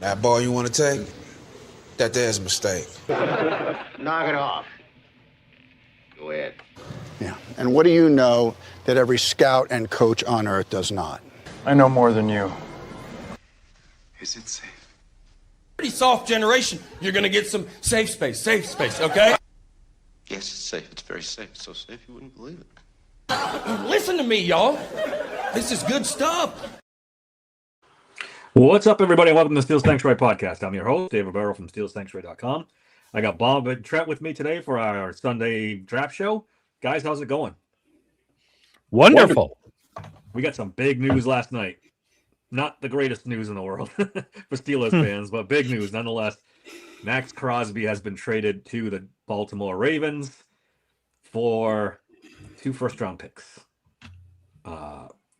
That ball you want to take? That there's a mistake. Knock it off. Go ahead. Yeah. And what do you know that every scout and coach on earth does not? I know more than you. Is it safe? Pretty soft generation. You're going to get some safe space, okay? Yes, it's safe. It's very safe. It's so safe you wouldn't believe it. Listen to me, y'all. This is good stuff. What's up, everybody? Welcome to the Steel's Sanctuary Podcast. I'm your host, David Barrow from SteelSanctuary.com. I got Bob and Trent with me today for our Sunday draft show. Guys, how's it going? Wonderful. We got some big news last night. Not the greatest news in the world for Steelers fans, but big news nonetheless. Maxx Crosby has been traded to the Baltimore Ravens for 2 first-round picks.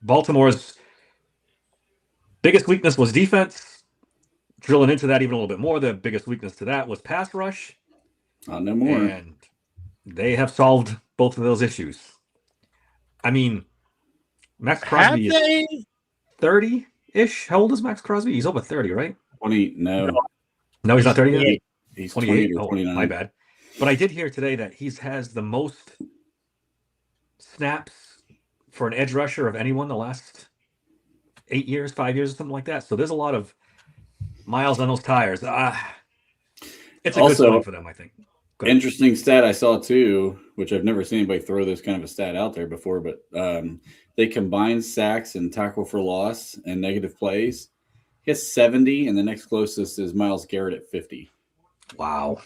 Baltimore's biggest weakness was defense. Drilling into that even a little bit more, the biggest weakness to that was pass rush. No more. And they have solved both of those issues. I mean, Maxx Crosby is 30-ish. How old is Maxx Crosby? He's over 30, right? 20. No, he's not 30 yet? He's 28 or 29. My bad. But I did hear today that he has the most snaps for an edge rusher of anyone the last 5 years, or something like that. So there's a lot of miles on those tires. It's a good sign for them, I think. Interesting stat I saw too, which I've never seen anybody throw this kind of a stat out there before, but they combine sacks and tackle for loss and negative plays. He has 70, and the next closest is Myles Garrett at 50. Wow.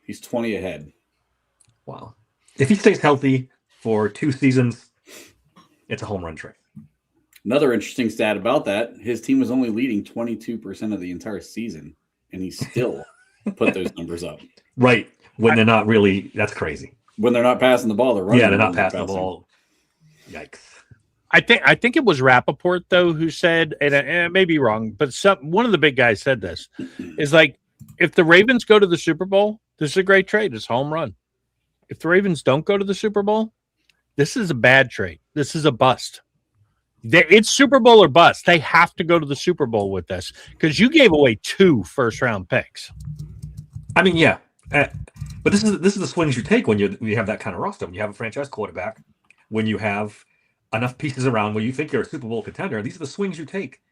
He's 20 ahead. Wow. If he stays healthy for 2 seasons, it's a home run trade. Another interesting stat about that, his team was only leading 22% of the entire season, and he still put those numbers up. Right. When they're not really, that's crazy. When they're not passing the ball, they're running. Yeah, they're not passing the ball. Yikes. I think it was Rappaport, though, who said, and I may be wrong, but one of the big guys said this, is like, if the Ravens go to the Super Bowl, this is a great trade. It's a home run. If the Ravens don't go to the Super Bowl, this is a bad trade. This is a bust. It's Super Bowl or bust. They have to go to the Super Bowl with this because you gave away 2 first-round picks. I mean, yeah. But this is the swings you take when you have that kind of roster. When you have a franchise quarterback, when you have enough pieces around where you think you're a Super Bowl contender, these are the swings you take.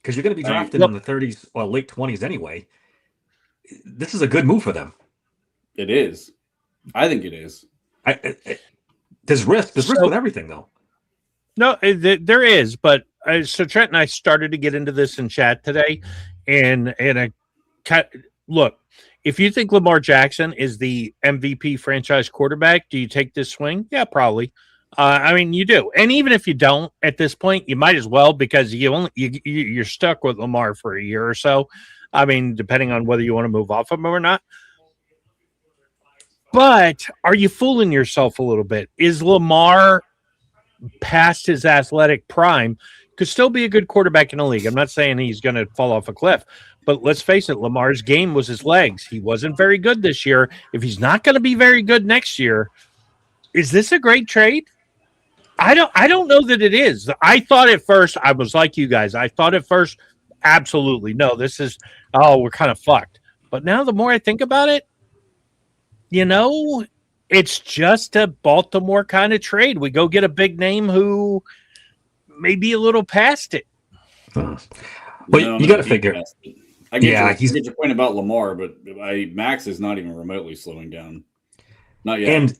Because you're going to be drafted in the 30s or late 20s anyway. This is a good move for them. It is. I think it is. There's risk. There's risk with everything, though. No, there is. But so Trent and I started to get into this in chat today. And look, if you think Lamar Jackson is the MVP franchise quarterback, do you take this swing? Yeah, probably. I mean, you do. And even if you don't at this point, you might as well because you're stuck with Lamar for a year or so. I mean, depending on whether you want to move off of him or not. But are you fooling yourself a little bit? Is Lamar past his athletic prime? Could still be a good quarterback in the league. I'm not saying he's going to fall off a cliff. But let's face it, Lamar's game was his legs. He wasn't very good this year. If he's not going to be very good next year, is this a great trade? I don't know that it is. I thought at first, I was like you guys. I thought at first, absolutely, no, we're kind of fucked. But now the more I think about it, it's just a Baltimore kind of trade. We go get a big name who may be a little past it. Well, you got to figure. I get your point about Lamar, but Max is not even remotely slowing down. Not yet. And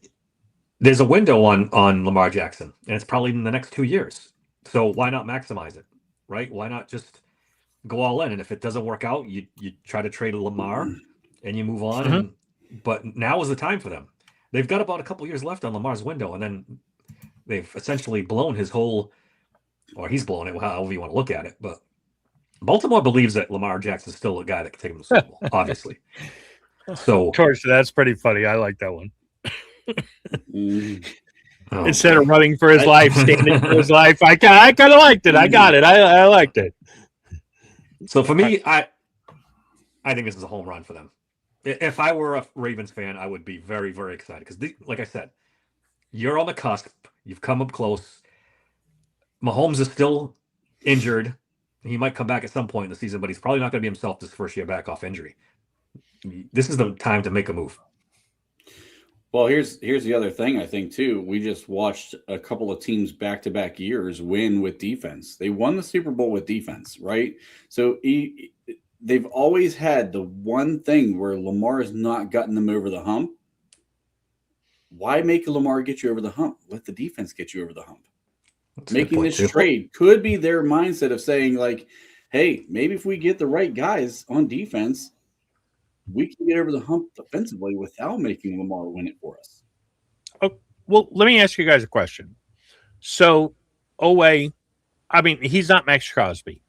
there's a window on Lamar Jackson, and it's probably in the next 2 years. So why not maximize it, right? Why not just go all in? And if it doesn't work out, you try to trade Lamar and you move on. Mm-hmm. But now is the time for them. They've got about a couple years left on Lamar's window, and then they've essentially blown his whole, or he's blown it, however you want to look at it. But Baltimore believes that Lamar Jackson's still a guy that can take him to the Super Bowl, obviously. So, of course, that's pretty funny. I like that one. Instead of running for his life, standing for his life, I kind of liked it. I got it. I liked it. So for me, I think this is a home run for them. If I were a Ravens fan, I would be very, very excited because, like I said, you're on the cusp. You've come up close. Mahomes is still injured He might come back at some point in the season, but he's probably not going to be himself this first year back off injury. This is the time to make a move. Well, here's the other thing I think too. We just watched a couple of teams back-to-back years win with defense. They won the Super Bowl with defense, right? So they've always had the one thing where Lamar has not gotten them over the hump. Why make Lamar get you over the hump? Let the defense get you over the hump. Making this trade could be their mindset of saying, like, hey, maybe if we get the right guys on defense, we can get over the hump defensively without making Lamar win it for us. Oh, well, let me ask you guys a question. So, Oweh, I mean, he's not Maxx Crosby.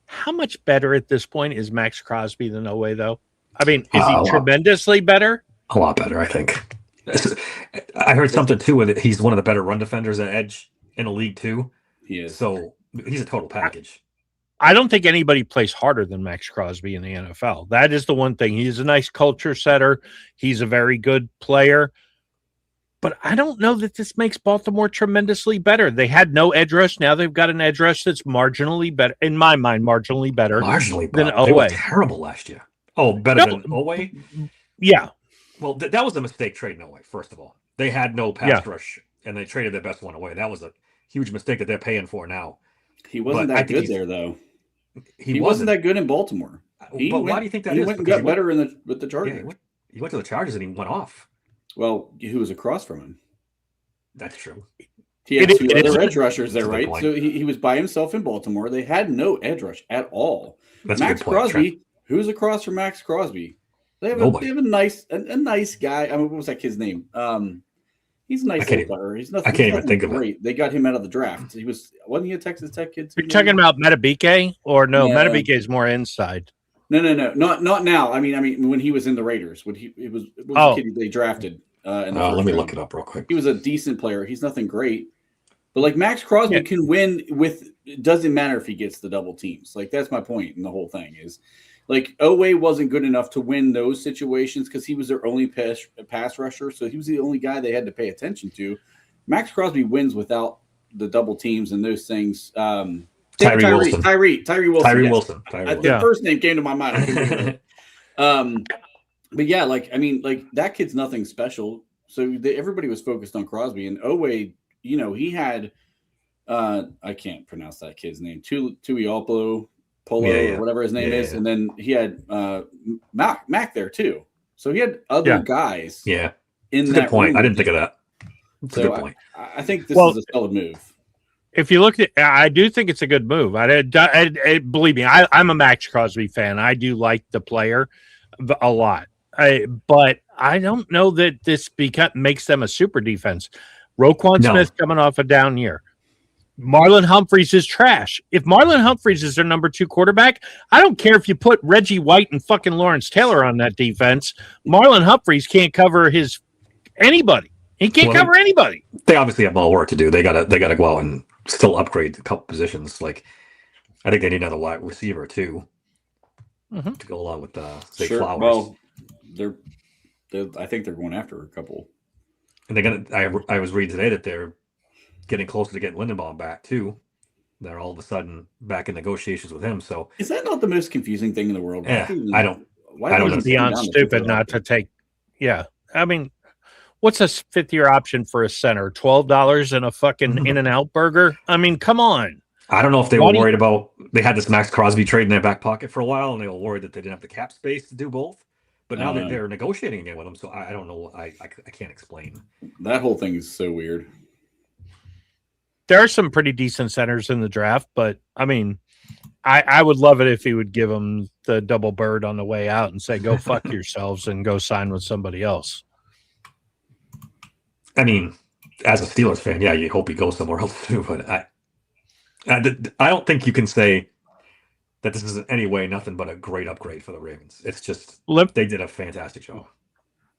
How much better at this point is Maxx Crosby than Oweh, though? I mean, is he tremendously better? A lot better, I think. I heard something, too, with it. He's one of the better run defenders at edge in the league, too. He is. So, he's a total package. I don't think anybody plays harder than Maxx Crosby in the NFL. That is the one thing. He's a nice culture setter. He's a very good player. But I don't know that this makes Baltimore tremendously better. They had no edge rush. Now they've got an edge rush that's marginally better, in my mind, marginally better. Marginally than better. Oweh. They were terrible last year. Oh, better than Oweh? Yeah. Well, that was a mistake trading Oweh, first of all. They had no pass rush, and they traded their best one away. That was a huge mistake that they're paying for now. He wasn't that good there, though. He wasn't that good in Baltimore. Why do you think that he is? Went and got better with the Chargers. Yeah, he went to the Chargers and he went off. Well, who was across from him? That's true. He had two other edge rushers there, right? So he was by himself in Baltimore. They had no edge rush at all. Maxx Crosby, who's across from Maxx Crosby? They have a nice guy. I mean, what was that kid's name? He's a nice little player. He's nothing. I can't even think of it. They got him out of the draft. Wasn't he a Texas Tech kid too? You're talking about Metabike, or no? Yeah. Metabike is more inside. No, not now. I mean, when he was in the Raiders, the kid they drafted. Let me look it up real quick. He was a decent player. He's nothing great, but like Maxx Crosby can win with. It doesn't matter if he gets the double teams. Like that's my point in the whole thing is. Like Oweh wasn't good enough to win those situations because he was their only pass rusher, so he was the only guy they had to pay attention to. Maxx Crosby wins without the double teams and those things. Tyree Wilson. The first name came to my mind. I couldn't remember it. But yeah, like that kid's nothing special. So everybody was focused on Crosby and Oweh. You know, he had I can't pronounce that kid's name. Tuiopolo. Polo or whatever his name is, and then he had Mac there too. So he had other guys. Yeah, in that point, I didn't think of that. That's a good point. I think this is a solid move. If you look at, I do think it's a good move. Believe me, I'm a Maxx Crosby fan. I do like the player a lot, but I don't know that this makes them a super defense. Roquan Smith coming off a down year. Marlon Humphreys is trash. If Marlon Humphreys is their number 2 quarterback, I don't care if you put Reggie White and fucking Lawrence Taylor on that defense. Marlon Humphreys can't cover anybody. He can't cover anybody. They obviously have more work to do. They gotta go out and still upgrade a couple positions. Like I think they need another wide receiver too to go along with Zay Flowers. Well, I think they're going after a couple. And they're gonna. I was reading today that they're getting closer to getting Lindenbaum back too. They're all of a sudden back in negotiations with him. So is that not the most confusing thing in the world? Yeah, I don't know. Beyond stupid not to take. Yeah, I mean, what's a 5th-year option for a center? $12 and a fucking In-N-Out burger. I mean, come on. I don't know if they were worried about. They had this Maxx Crosby trade in their back pocket for a while, and they were worried that they didn't have the cap space to do both. But now that they're negotiating again with him, so I don't know. I can't explain. That whole thing is so weird. There are some pretty decent centers in the draft, but I mean, I would love it if he would give them the double bird on the way out and say, go fuck yourselves and go sign with somebody else. I mean, as a Steelers fan, yeah, you hope he goes somewhere else too, but I don't think you can say that this is in any way nothing but a great upgrade for the Ravens. It's just they did a fantastic job.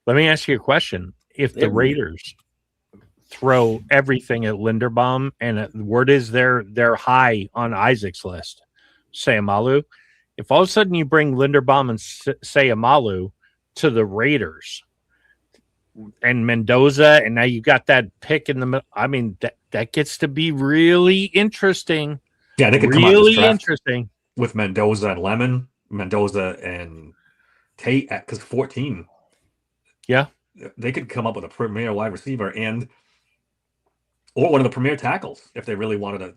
Let me ask you a question. If the Raiders throw everything at Linderbaum, and word is they're high on Isaac's list, Sayamalu. If all of a sudden you bring Linderbaum and Sayamalu to the Raiders and Mendoza, and now you got that pick in the middle, I mean, that gets to be really interesting. Yeah, they could really interesting. with Mendoza and Lemon, Mendoza and Tate, because 14. Yeah. They could come up with a premier wide receiver or one of the premier tackles if they really wanted to.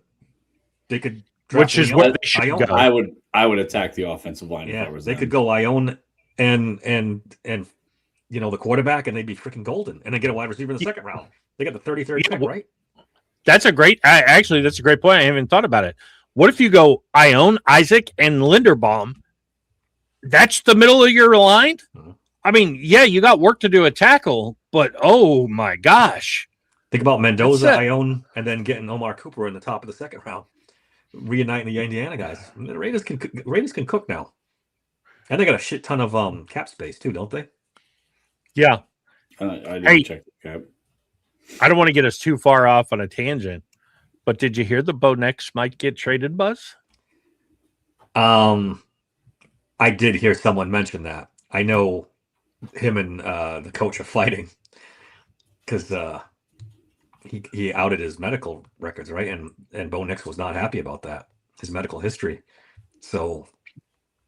They could draft Which is Leon, what they should Ione. go. I would attack the offensive line if I Yeah, was they them. could go Ione and the quarterback, and they'd be freaking golden. And then get a wide receiver in the second round. They got the 33rd pick, right? That's a great point. I haven't even thought about it. What if you go Ione, Isaac, and Linderbaum? That's the middle of your line? Mm-hmm. I mean, yeah, you got work to do at tackle, but oh my gosh. Think about Mendoza, Ione, and then getting Omar Cooper in the top of the second round. Reuniting the Indiana guys. The Raiders can cook now. And they got a shit ton of cap space too, don't they? Yeah. I didn't check the cap. I don't want to get us too far off on a tangent, but did you hear the Bo Nix might get traded, Buzz? I did hear someone mention that. I know him and the coach are fighting because he outed his medical records, right? And Bo Nix was not happy about that, his medical history. So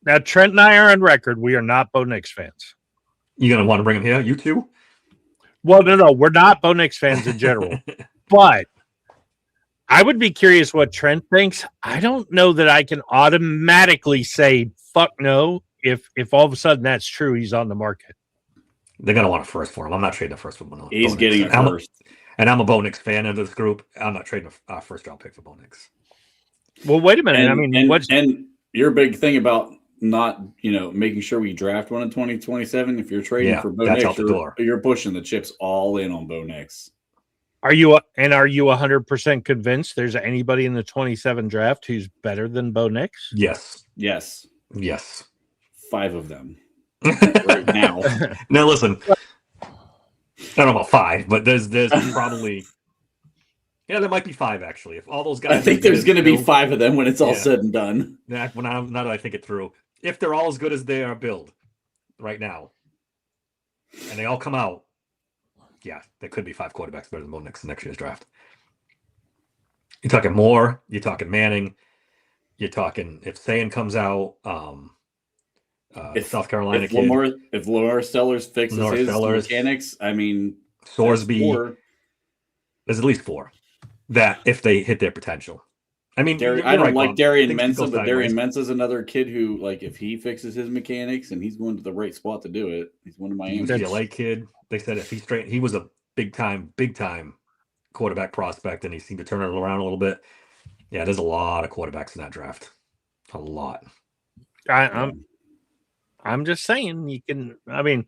now Trent and I are on record. We are not Bo Nix fans. You gonna want to bring him here? You too? Well, no, we're not Bo Nix fans in general, but I would be curious what Trent thinks. I don't know that I can automatically say fuck no if all of a sudden that's true. He's on the market. They're gonna want a first for him. I'm not trading a first for Bo Nix. He's getting a first. And I'm a Bo Nix fan of this group. I'm not trading a first round pick for Bo Nix. Well, wait a minute. And your big thing about not, making sure we draft one in 2027. If you're trading for Bo Nix, you're pushing the chips all in on Bo Nix. Are you 100% convinced there's anybody in the 27 draft who's better than Bo Nix? Yes. 5 of them right now. Now listen, I don't know about 5, but there's probably there might be 5 actually. If all those guys, I think there's going to be 5 of them when it's all said and done. Now that I think it through, if they're all as good as they are built right now, and they all come out, there could be 5 quarterbacks better than Bo Nix in next year's draft. You're talking Moore, you're talking Manning, you're talking if Sayan comes out, South Carolina if kid. If Lamar Sellers fixes his mechanics, I mean, Sorsby, there's at least 4 that if they hit their potential. I mean, I don't like Darian Mensah, but Darian Mensah is another kid who, like, if he fixes his mechanics and he's going to the right spot to do it, he's one of my UCLA kid. They said if he was a big time quarterback prospect, and he seemed to turn it around a little bit. Yeah, there's a lot of quarterbacks in that draft. A lot. I'm just saying you can. I mean,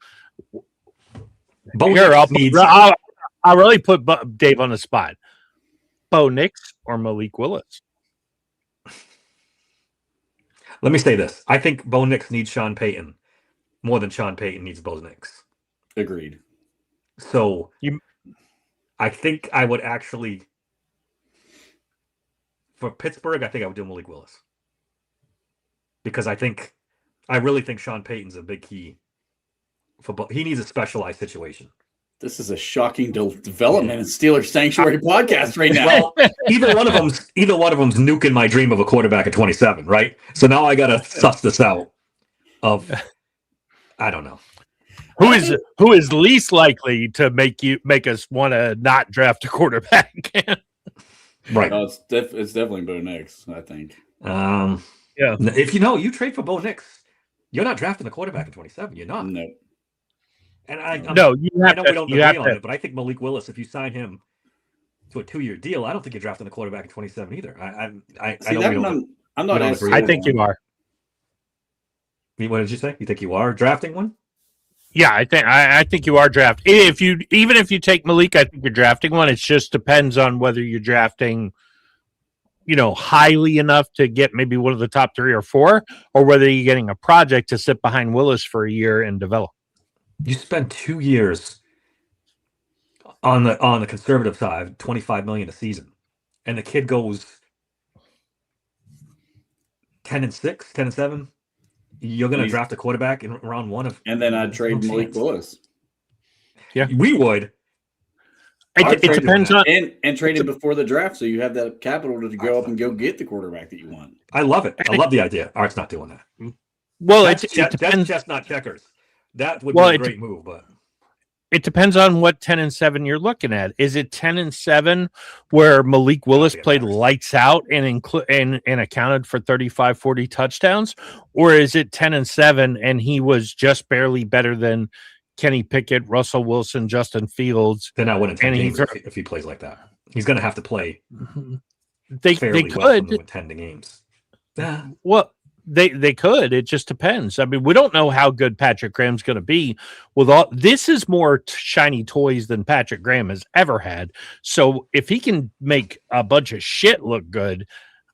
I'll really put Dave on the spot. Bo Nix or Malik Willis? Let me say this. I think Bo Nix needs Sean Payton more than Sean Payton needs Bo Nix. Agreed. So I think I would actually, for Pittsburgh, I think I would do Malik Willis. Because I really think Sean Payton's a big key. He needs a specialized situation. This is a shocking development in Steelers Sanctuary podcast right now. Well, either one of them's nuking my dream of a quarterback at 27, right? So now I gotta suss this out. I don't know. Who is least likely to make us want to not draft a quarterback? Right. It's definitely Bo Nix, I think. Yeah. If you trade for Bo Nix, you're not drafting a quarterback at 27. You're not. No. And I know we don't agree on it, but I think Malik Willis, if you sign him to a 2-year deal, I don't think you're drafting a quarterback at 27 either. I'm not. I think you are. What did you say? You think you are drafting one? Yeah, I think you are drafting. Even if you take Malik, I think you're drafting one. It just depends on whether you're drafting, highly enough to get maybe one of the top 3 or 4, or whether you're getting a project to sit behind Willis for a year and develop. You spend 2 years on the conservative side, $25 million a season, and the kid goes 10-6, 10-7. You're going to draft a quarterback in round 1 of, and then I'd trade Malik Willis. Yeah, we would. I'd It trade depends him on. and trade him before the draft, so you have that capital to go up and go get the quarterback that you want. I love it. I love the idea. Art's not doing that. Well, That's it depends. chestnut checkers. That would Well, be a great move, but It depends on what 10-7 you're looking at. Is it 10-7 where Malik Willis played lights out and accounted for 35, 40 touchdowns? Or is it 10-7 and he was just barely better than Kenny Pickett, Russell Wilson, Justin Fields? They're not winning 10 And games if he plays like that. He's going to have to play They fairly well could. to win 10 games. Well, they could. It just depends. I mean, we don't know how good Patrick Graham's going to be. With all this, is more shiny toys than Patrick Graham has ever had. So if he can make a bunch of shit look good,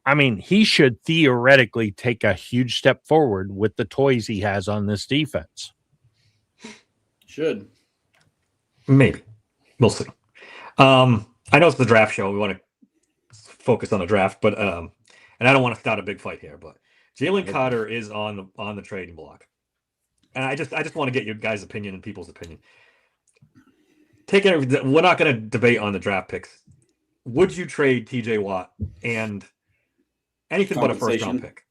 I mean, he should theoretically take a huge step forward with the toys he has on this defense. Should. Maybe. We'll see. I know it's the draft show. We want to focus on the draft, but and I don't want to start a big fight here, but Jalen Carter is on the trading block. And I just want to get your guys' opinion and people's opinion. We're not going to debate on the draft picks. Would you trade TJ Watt and anything but a first round pick?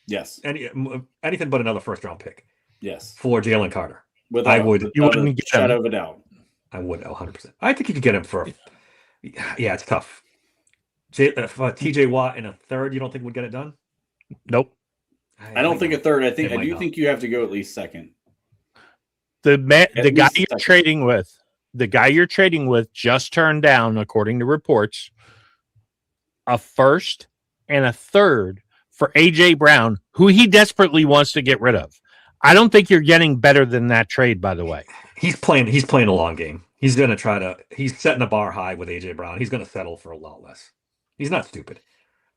Yes. Anything but another first round pick? Yes. For Jalen Carter. I would. You wouldn't get him. Shadow of a doubt. I would 100%. I think you could get him for. Yeah, it's tough. TJ Watt in a third, you don't think would get it done? Nope. I don't think a third. I do think you have to go at least second. The guy you're trading with just turned down, according to reports, a first and a third for AJ Brown, who he desperately wants to get rid of. I don't think you're getting better than that trade, by the way. He's playing a long game. He's going to he's setting the bar high with AJ Brown. He's going to settle for a lot less. He's not stupid.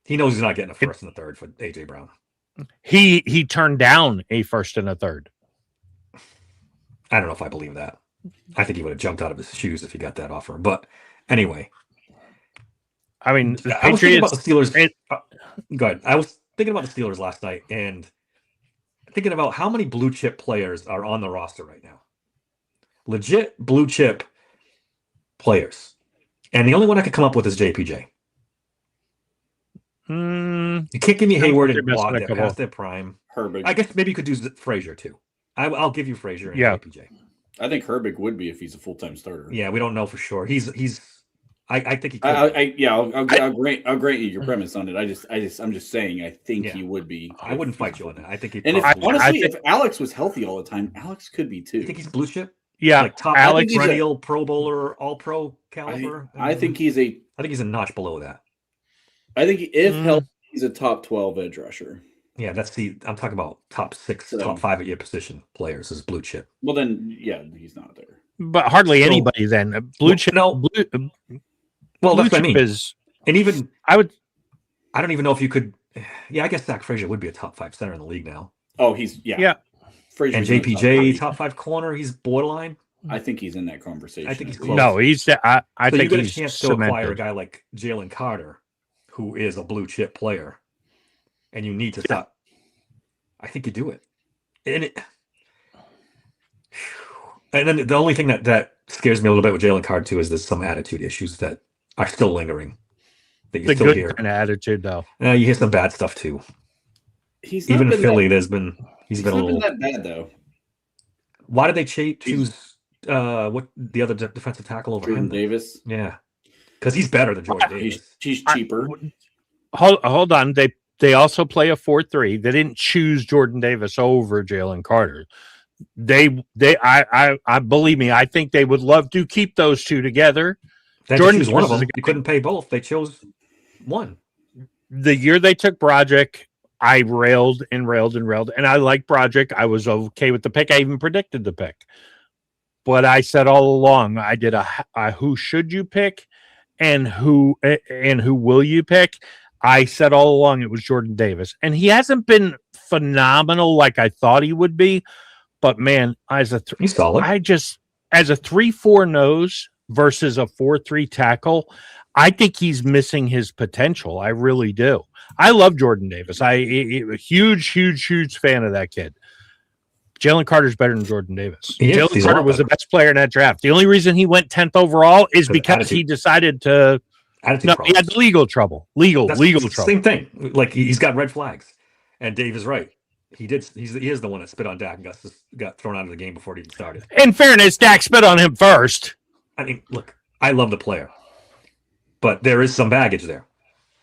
He knows he's not getting a first and a third for AJ Brown. He turned down a first and a third. I don't know if I believe that. I think he would have jumped out of his shoes if he got that offer. But anyway, I mean, I was thinking about the Steelers. Go ahead. I was thinking about the Steelers last night and thinking about how many blue chip players are on the roster right now. Legit blue chip players. And the only one I could come up with is JPJ. You can't give me Hayward and Watt. They're past their prime. Herbig. I guess maybe you could do Frazier too. I'll give you Frazier and JPJ. I think Herbig would be if he's a full-time starter. Yeah, we don't know for sure. I think he could. I'll grant you your premise on it. I'm just saying I think he would be. I wouldn't fight you on that. I think he. And if Alex was healthy all the time, Alex could be too. You think he's blue chip? Yeah, like top Alex, perennial Pro Bowler, All Pro caliber. I think he's a notch below that. I think if healthy, he's a top 12 edge rusher. Yeah, I'm talking about top 6, top 5 at your position players as blue chip. Well, then, yeah, he's not there. But hardly anybody then. Blue chip. No. Well, that's what I mean. And even I don't even know if you could. Yeah, I guess Zach Frazier would be a top 5 center in the league now. Oh, yeah. Frazier and JPJ top 5 corner. He's borderline. I think he's in that conversation. I think he's close. No, he's. I so think you get he's a chance to acquire a guy like Jalen Carter, who is a blue chip player, and you need to stop. I think you do it. And then the only thing that scares me a little bit with Jalen Carter too is there's some attitude issues that are still lingering. That you still hear. Kind of attitude though. You hear some bad stuff too. He's even in Philly. He's been a little. Not been that bad though. Why did they choose what the other defensive tackle over Jordan him? Davis? Yeah, because he's better than Jordan Davis. He's cheaper. Hold on. They also play a 4-3. They didn't choose Jordan Davis over Jalen Carter. I believe me. I think they would love to keep those two together. Jordan's one of them. You couldn't pay both. They chose one. The year they took Broderick, I railed, and I like Broderick. I was okay with the pick. I even predicted the pick. But I said all along, I did a who should you pick and who will you pick? I said all along it was Jordan Davis. And he hasn't been phenomenal like I thought he would be. But man, he's solid. As a 3-4 nose versus a 4-3 tackle, I think he's missing his potential. I really do. I love Jordan Davis. I'm a huge fan of that kid. Jalen Carter's better than Jordan Davis. He is. Jalen He's a Carter lot was the better. best player in that draft. The only reason he went 10th overall is The because he attitude. decided to. Attitude No, he problems. had the legal trouble. Legal That's trouble. the same thing. Like he's got red flags, and Dave is right. He is the one that spit on Dak and got thrown out of the game before it even started. In fairness, Dak spit on him first. I mean, look, I love the player, but there is some baggage there,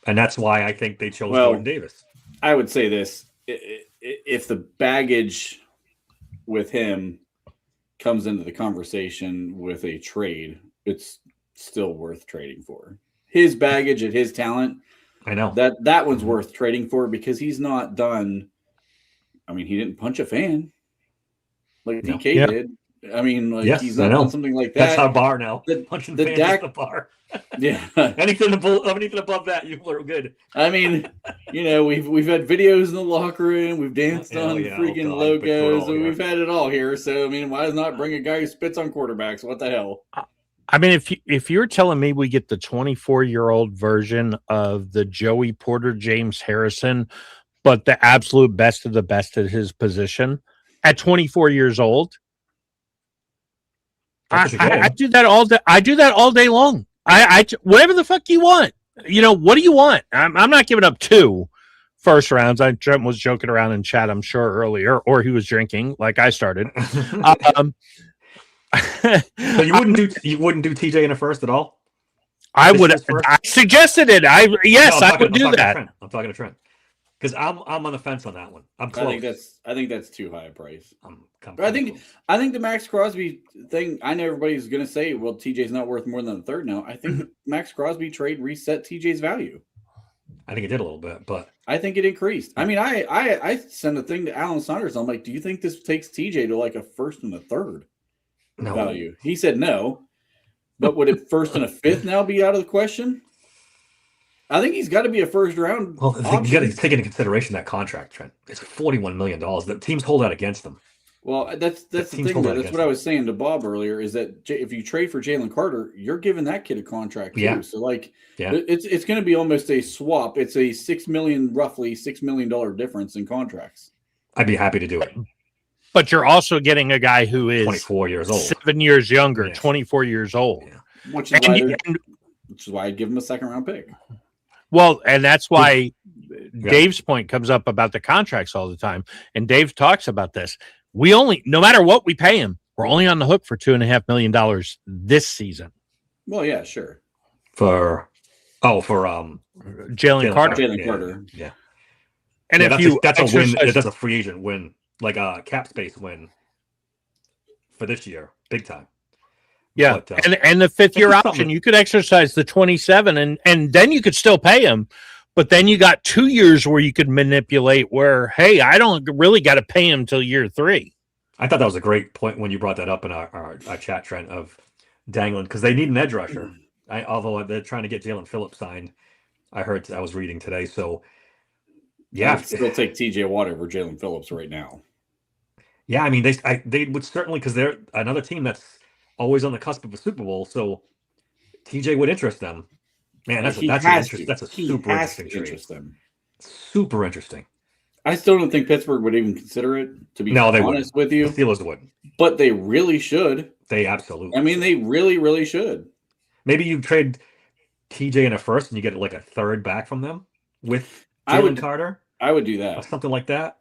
and that's why I think they chose Jordan Davis. I would say this: if the baggage with him comes into the conversation with a trade, it's still worth trading for. His baggage and his talent, I know that one's worth trading for because he's not done. I mean, he didn't punch a fan like DK did. I mean, like he's not done something like that. That's our bar now. Punching the fans Dak, at the bar. Yeah. anything above that, you are good. I mean, we've had videos in the locker room. We've danced on freaking logos. And we've had it all here. So I mean, why not bring a guy who spits on quarterbacks? What the hell? I mean, if you're telling me we get the 24-year-old version of the Joey Porter James Harrison, but the absolute best of the best at his position at 24 years old, I do that all day. I do that all day long. I whatever the fuck you want. What do you want? I'm not giving up 2 first rounds. Trent was joking around in chat, I'm sure, earlier, or he was drinking like I started. So you wouldn't do TJ in a first at all? I would. I suggested it. I would do that. I'm talking to Trent because I'm on the fence on that one. I'm close. I think that's too high a price. I think the Maxx Crosby thing. I know everybody's going to say, "Well, TJ's not worth more than a third now." I think the Maxx Crosby trade reset TJ's value. I think it did a little bit, but I think it increased. I mean, I sent a thing to Alan Saunders. I'm like, "Do you think this takes TJ to like a first and a third?" No. Value. He said no. But would it first and a fifth now be out of the question? I think he's got to be a first round. Well, you got to take into consideration that contract, Trent. It's $41 million. The teams hold that against them. Well, that's the thing. That's what I was saying to Bob earlier. Is that if you trade for Jalen Carter, you're giving that kid a contract too. Yeah. So it's going to be almost a swap. It's a roughly $6 million difference in contracts. I'd be happy to do it. But you're also getting a guy who is 24 years old, 7 years younger, 24 years old. Yeah. Which is why I'd give him a second round pick. Well, and that's why Dave's point comes up about the contracts all the time. And Dave talks about this. No matter what we pay him, we're only on the hook for $2.5 million this season. Well, yeah, sure. For Jalen Carter. Jalen Carter. Yeah. And if that's a win, that's a free agent win, like a cap space win for this year, big time. Yeah, but, and the 5th-year option, you could exercise the 27, and then you could still pay him. But then you got 2 years where you could manipulate where, hey, I don't really got to pay him till year 3. I thought that was a great point when you brought that up in our chat, Trent, of dangling, because they need an edge rusher. Although they're trying to get Jalen Phillips signed. I was reading today. So, yeah. I'd still take TJ Watt over Jalen Phillips right now. Yeah, I mean, they would certainly, because they're another team that's always on the cusp of a Super Bowl. So TJ would interest them. Man, that's a super interesting trade. Super interesting. I still don't think Pittsburgh would even consider it, to be honest with you. The Steelers would. But they really should. They absolutely I mean, they really, really should. Maybe you trade TJ in a first and you get like a third back from them with Jalen Carter. I would do that. Or something like that.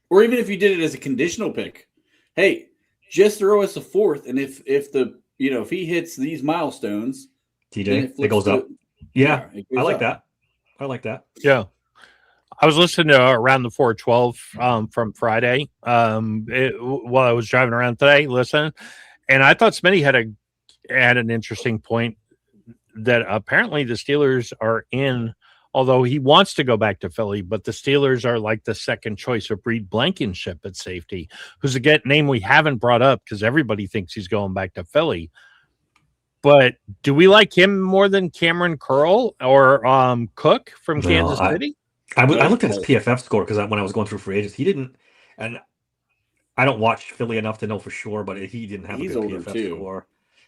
Or even if you did it as a conditional pick. Hey, just throw us a fourth, and if he hits these milestones, TJ, it goes up. Yeah, I like that. I like that. Yeah. I was listening to Around the 412 from Friday while I was driving around today, listening, and I thought Smitty had an interesting point that apparently the Steelers are in, although he wants to go back to Philly, but the Steelers are like the second choice of Reed Blankenship at safety, who's a name we haven't brought up because everybody thinks he's going back to Philly. But do we like him more than Cameron Curl or Cook from Kansas City? I looked at his PFF score because when I was going through free agents, he didn't, and I don't watch Philly enough to know for sure, but he didn't have a good PFF score,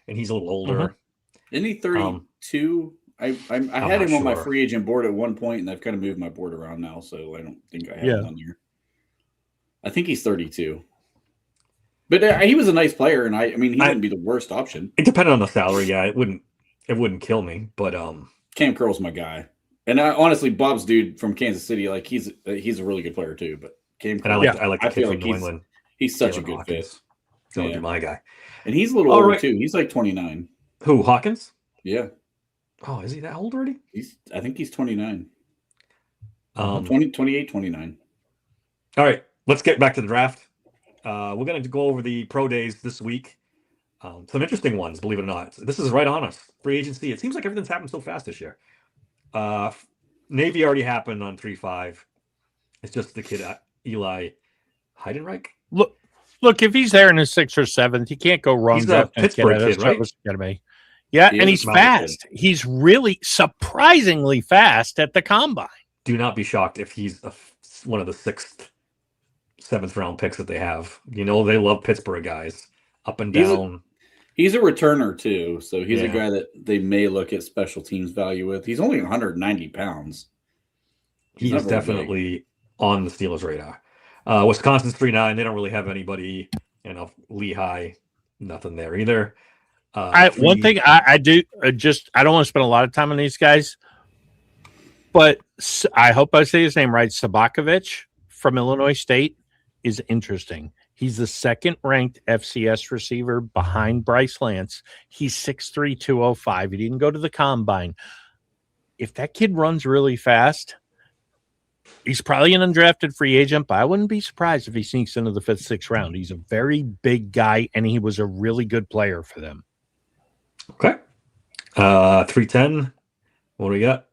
and he's a little older. Mm-hmm. Isn't he 32? I had him on my free agent board at one point, and I've kind of moved my board around now, so I don't think I have him on here. I think he's 32. But he was a nice player, and I mean, he wouldn't be the worst option. It depended on the salary. Yeah, it wouldn't kill me. But Cam Curl's my guy, and honestly, Bob's dude from Kansas City, like he's a really good player too. But Cam Curl, and I like the kid from New England. He's such Jalen a good Hawkins. fit. That would be my guy. And he's a little older too. He's like 29. Who, Hawkins? Yeah. Oh, is he that old already? I think he's 29. 28, 29. All right, let's get back to the draft. We're going to go over the pro days this week. Some interesting ones, believe it or not. This is right on us. Free agency. It seems like everything's happened so fast this year. Navy already happened on 3-5. It's just the kid, Eli Heidenreich. Look, if he's there in his 6th or 7th, he can't go wrong. He's a Pittsburgh kid, right? Yeah, and he's fast. He's really surprisingly fast at the combine. Do not be shocked if he's one of the 6th, 7th round picks that they have. You know, they love Pittsburgh guys up and down. He's a returner too, so he's a guy that they may look at special teams value with. He's only 190 pounds. He's definitely on the Steelers' radar. Wisconsin's 3-9. They don't really have anybody. Lehigh, nothing there either. One thing I do I don't want to spend a lot of time on these guys, but I hope I say his name right. Sabakovich from Illinois State is interesting. He's the 2nd-ranked FCS receiver behind Bryce Lance. He's 6'3", 205. He didn't go to the combine. If that kid runs really fast, he's probably an undrafted free agent, but I wouldn't be surprised if he sneaks into the 5th, 6th round. He's a very big guy, and he was a really good player for them. Okay. 310. What do we got?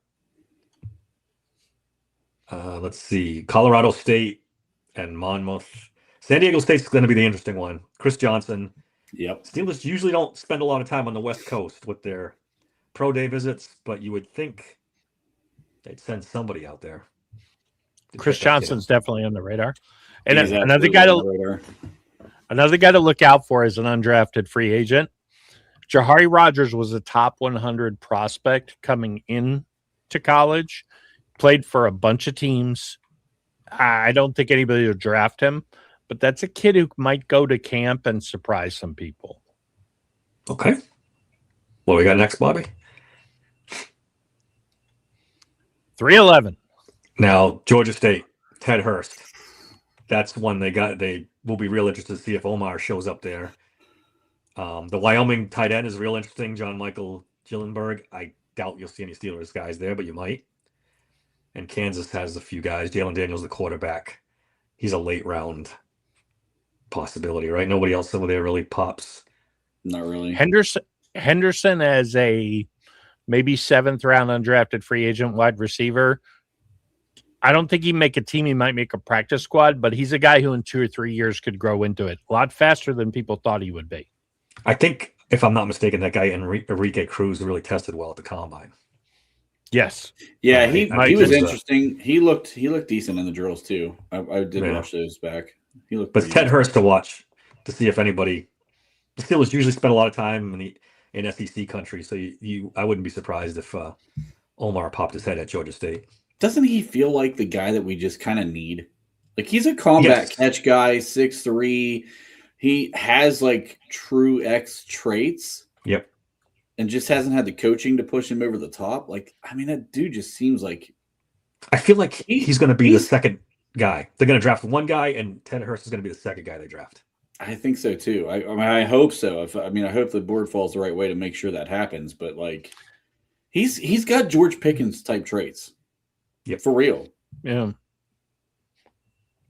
Let's see. Colorado State and Monmouth. San Diego State's going to be the interesting one. Chris Johnson. Yep. Steelers usually don't spend a lot of time on the West Coast with their pro day visits, but you would think they'd send somebody out there. Chris Johnson's definitely on the radar. And another guy to look out for is an undrafted free agent. Jahari Rogers was a top 100 prospect coming in to college, played for a bunch of teams. I don't think anybody will draft him, but that's a kid who might go to camp and surprise some people. Okay. What we got next, Bobby? 311. Now, Georgia State, Ted Hurst. That's one they got. They will be real interested to see if Omar shows up there. The Wyoming tight end is real interesting. John Michael Gillenberg. I doubt you'll see any Steelers guys there, but you might. And Kansas has a few guys. Jalen Daniels, the quarterback. He's a late round possibility, right? Nobody else over there really pops. Not really. Henderson as a maybe 7th round undrafted free agent wide receiver. I don't think he'd make a team. He might make a practice squad, but he's a guy who in 2 or 3 years could grow into it a lot faster than people thought he would be. I think, if I'm not mistaken, that guy Enrique Cruz really tested well at the combine. Yes. Yeah, he was interesting. He looked decent in the drills too. I did watch those back. He looked. But Ted Hurst to watch to see if anybody. The Steelers usually spend a lot of time in SEC country, so I wouldn't be surprised if Omar popped his head at Georgia State. Doesn't he feel like the guy that we just kind of need? Like he's a combat catch guy, 6'3". He has like true X traits. Yep. And just hasn't had the coaching to push him over the top. Like, I mean, that dude just seems like. I feel like he's going to be the second guy. They're going to draft one guy, and Ted Hurst is going to be the second guy they draft. I think so too. I mean, I hope so. I hope the board falls the right way to make sure that happens. But like, he's got George Pickens type traits. Yeah, for real. Yeah.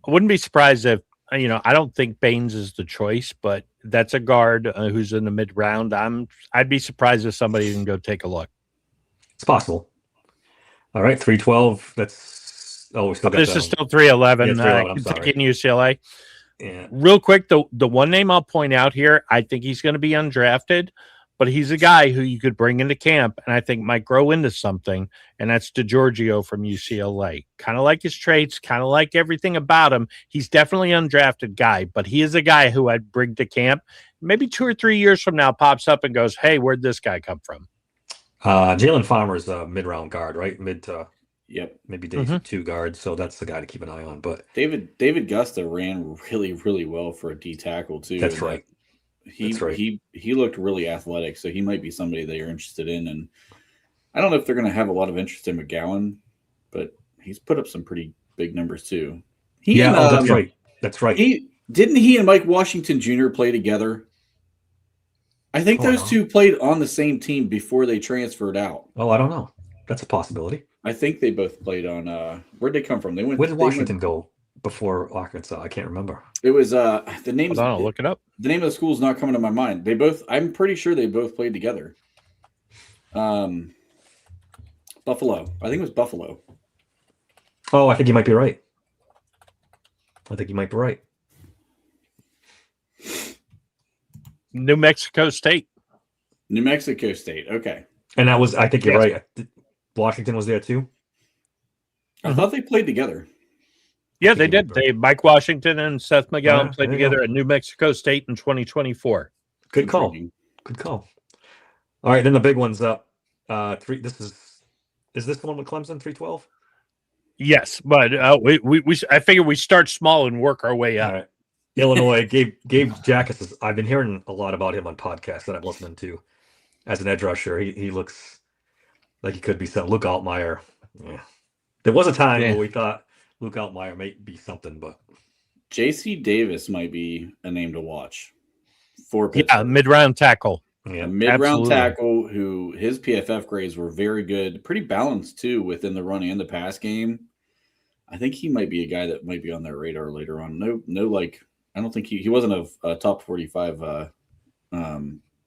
I wouldn't be surprised if, I don't think Baines is the choice, but that's a guard who's in the mid round. I'd be surprised if somebody didn't go take a look. It's possible. All right, 312. That's we still got this is still 311. Yeah, 311. Kentucky and UCLA. Yeah. Real quick, the one name I'll point out here, I think he's going to be undrafted, but he's a guy who you could bring into camp and I think might grow into something, and that's DeGiorgio from UCLA. Kind of like his traits, kind of like everything about him. He's definitely an undrafted guy, but he is a guy who I'd bring to camp. Maybe 2 or 3 years from now pops up and goes, hey, where'd this guy come from? Jalen Farmer's a mid-round guard, right? Yep. maybe Dave 2 guards. So that's the guy to keep an eye on. But David Gusta ran really, really well for a D tackle too. that's right. He looked really athletic, so he might be somebody that you're interested in. And I don't know if they're going to have a lot of interest in McGowan, but he's put up some pretty big numbers too. That's right. That's right. He and Mike Washington Jr. play together? I think those two played on the same team before they transferred out. Oh, I don't know. That's a possibility. I think they both played on. Where'd they come from? Where did Washington go before Arkansas? I can't remember. It was the name. Hold on, I'll look it up. The name of the school is not coming to my mind. I'm pretty sure they both played together. Buffalo. I think it was Buffalo. Oh, I think you might be right. New Mexico State. Okay. And that was, I think you're right. Washington was there too. I thought they played together. Yeah, they did. Mike Washington and Seth McGowan played together go. at New Mexico State in 2024. Good call. All right, then the big one's up. Is this the one with Clemson 312? Yes, but I figure we start small and work our way up. All right. Illinois, Gabe Jackas. I've been hearing a lot about him on podcasts that I've listened to as an edge rusher. He looks like he could be something. Luke Altmaier. Yeah. There was a time where we thought Luke Altmaier might be something, but J.C. Davis might be a name to watch for Pittsburgh. Yeah, mid-round tackle. Yeah, mid-round tackle who his PFF grades were very good, pretty balanced too within the run and the pass game. I think he might be a guy that might be on their radar later on. I don't think he wasn't a top 45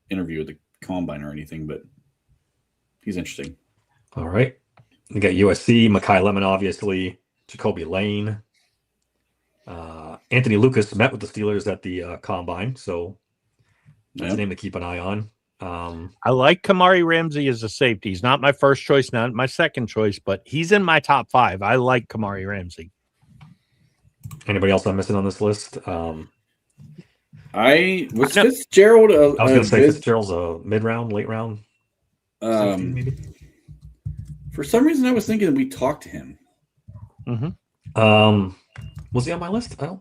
interview at the combine or anything, but he's interesting. All right. You got USC, Mekhi Lemon, obviously, Jacoby Lane. Anthony Lucas met with the Steelers at the combine, so that's a name to keep an eye on. I like Kamari Ramsey as a safety. He's not my first choice, not my second choice, but he's in my top 5. I like Kamari Ramsey. Anybody else I'm missing on this list? Fitzgerald. I was going to say Fitzgerald's a mid-round, late round. Safety, maybe. For some reason, I was thinking that we talked to him. Mm-hmm. Was he on my list? I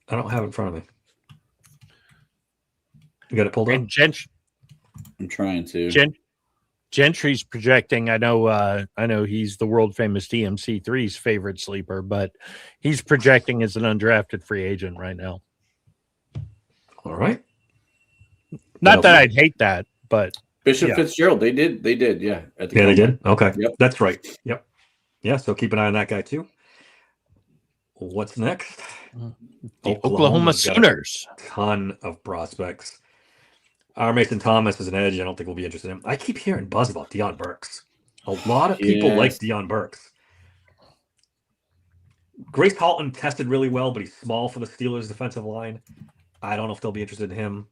don't have it in front of me. You got it pulled up? I'm trying to. Gentry's projecting. I know he's the world famous DMC3's favorite sleeper, but he's projecting as an undrafted free agent right now. All right. Not that I'd hate that, but Bishop Fitzgerald, they did, yeah. They did. Okay, yep, that's right. Yep, yeah. So keep an eye on that guy too. What's next? The Oklahoma Sooners. Ton of prospects. Our Mason Thomas is an edge. I don't think we'll be interested in him. I keep hearing buzz about Deion Burks. A lot of people like Deion Burks. Grace Halton tested really well, but he's small for the Steelers' defensive line. I don't know if they'll be interested in him.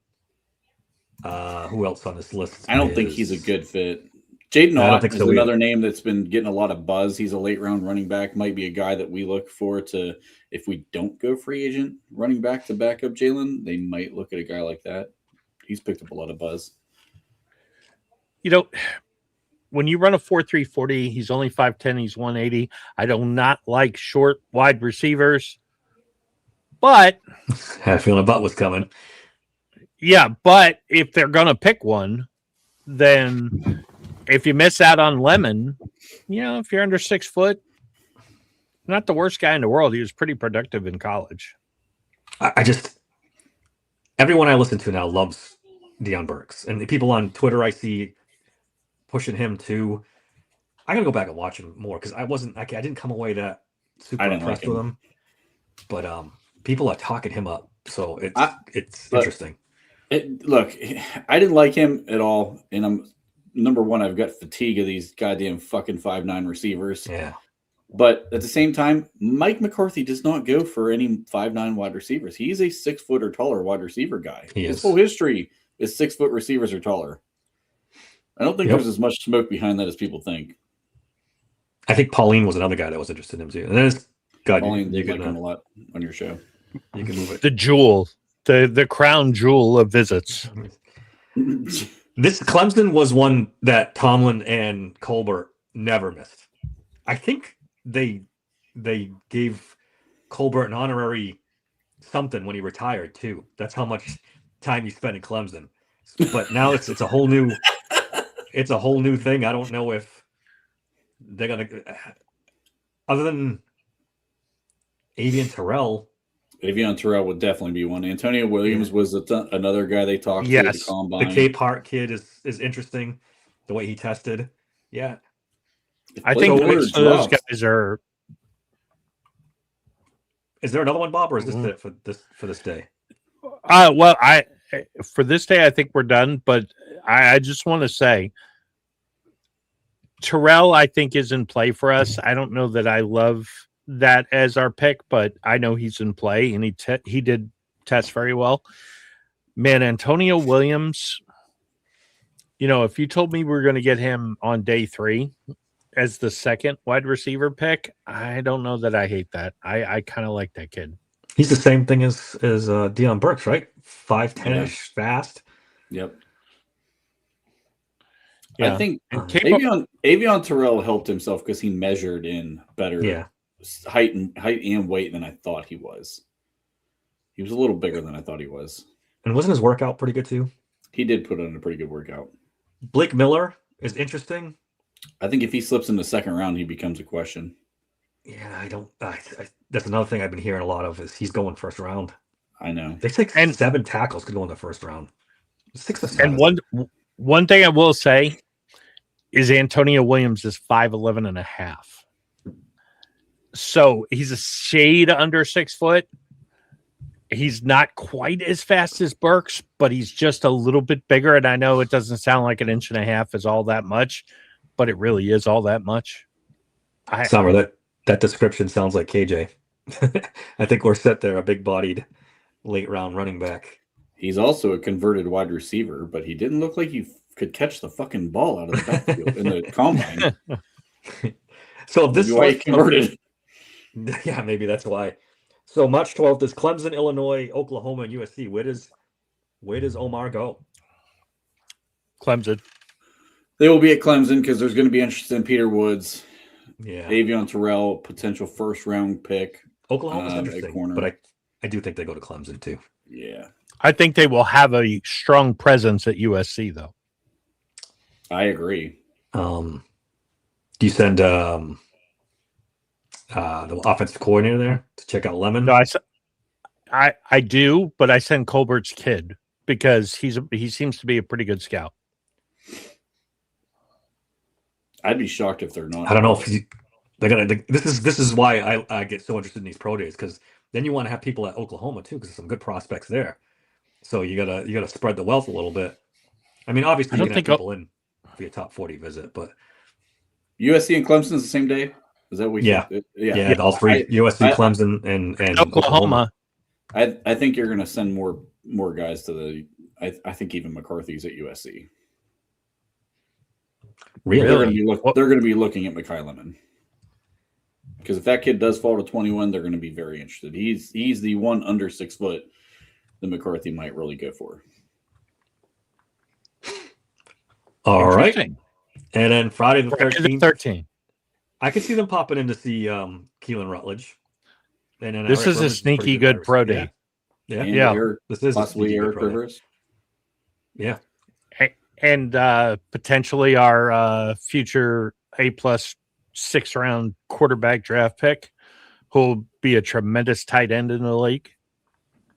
Who else on this list? I don't think he's a good fit. Jaden Ott is another name that's been getting a lot of buzz. He's a late round running back. Might be a guy that we look for to, if we don't go free agent running back to back up Jalen, they might look at a guy like that. He's picked up a lot of buzz. You know, when you run a 4.3 40, he's only 5'10", he's 180. I do not like short, wide receivers. But had a feeling a butt was coming. Yeah, but if they're gonna pick one, then if you miss out on Lemon, if you're under 6 foot, not the worst guy in the world. He was pretty productive in college. Everyone I listen to now loves Deion Burks, and the people on Twitter I see pushing him too. I gotta go back and watch him more because I didn't come away that super impressed with him. But people are talking him up, so it's interesting. Look, I didn't like him at all, and I'm number one. I've got fatigue of these goddamn fucking 5'9" receivers. Yeah. But at the same time, Mike McCarthy does not go for any 5'9" wide receivers. He's a 6 foot or taller wide receiver guy. His whole history is 6 foot receivers or taller. I don't think there's as much smoke behind that as people think. I think Pauline was another guy that was interested in him too. And then Pauline, you like him a lot on your show. You can move it. The jewel, the crown jewel of visits. This Clemson was one that Tomlin and Colbert never missed. I think they gave Colbert an honorary something when he retired too. That's how much time he spent in Clemson. But now it's a whole new thing. I don't know if they're gonna, other than Avian Terrell. Avion Terrell would definitely be one. Antonio Williams was another guy they talked to at the combine. The Cape Hart kid is interesting. The way he tested. Yeah. I think most of those guys are. Is there another one, Bob, or is this it for this day? Well, for this day, I think we're done. But I just want to say, Terrell, I think, is in play for us. I don't know that I love that as our pick, but I know he's in play, and he did test very well. Man, Antonio Williams. If you told me we were going to get him on day 3 as the second wide receiver pick, I don't know that I hate that. I kind of like that kid. He's the same thing as Deion Burks, right? 5'10-ish, fast. Yep. Yeah. I think Avion Terrell helped himself because he measured in better height and weight than I thought he was. He was a little bigger than I thought he was. And wasn't his workout pretty good too? He did put on a pretty good workout. Blake Miller is interesting. I think if he slips in the second round, he becomes a question. Yeah, I don't. That's another thing I've been hearing a lot of is he's going first round. I know. They say 7 tackles could go in the first round. 6 or 7. And one thing I will say is Antonio Williams is 5'11 and a half. So he's a shade under 6 foot. He's not quite as fast as Burks, but he's just a little bit bigger. And I know it doesn't sound like an inch and a half is all that much, but it really is all that much. Summer, that description sounds like KJ. I think we're set there, a big-bodied late round running back. He's also a converted wide receiver, but he didn't look like he could catch the fucking ball out of the backfield in the combine. So this is why he converted. Yeah, maybe that's why. So March 12th is Clemson, Illinois, Oklahoma, and USC. Where does Omar go? Clemson. They will be at Clemson because there's going to be interest in Peter Woods. Yeah. Avion Terrell, potential first-round pick. Oklahoma's interesting, corner. but I do think they go to Clemson too. Yeah. I think they will have a strong presence at USC, though. I agree. Do you send the offensive coordinator there to check out Lemon? No, I do, but I send Colbert's kid because he seems to be a pretty good scout. I'd be shocked if they're not. I don't know if they're gonna. This is why I get so interested in these pro days, because then you want to have people at Oklahoma too, because there's some good prospects there. So you gotta spread the wealth a little bit. I mean, obviously, you can have people in for your top 40 visit, but USC and Clemson is the same day. Is that what? Yeah, all three: USC, Clemson, and Oklahoma. I think you're going to send more guys to the. I think even McCarthy's at USC. Really? They're going to be looking at Mekhi Lemon. Because if that kid does fall to 21, they're going to be very interested. He's the one under 6 foot that McCarthy might really go for. All right. And then Friday the 13th. I could see them popping in to see Keelan Rutledge. And then this is a sneaky good pro day. Yeah. This is possibly Eric Rivers. Yeah. And potentially our future A+ 6th round quarterback draft pick, who'll be a tremendous tight end in the league.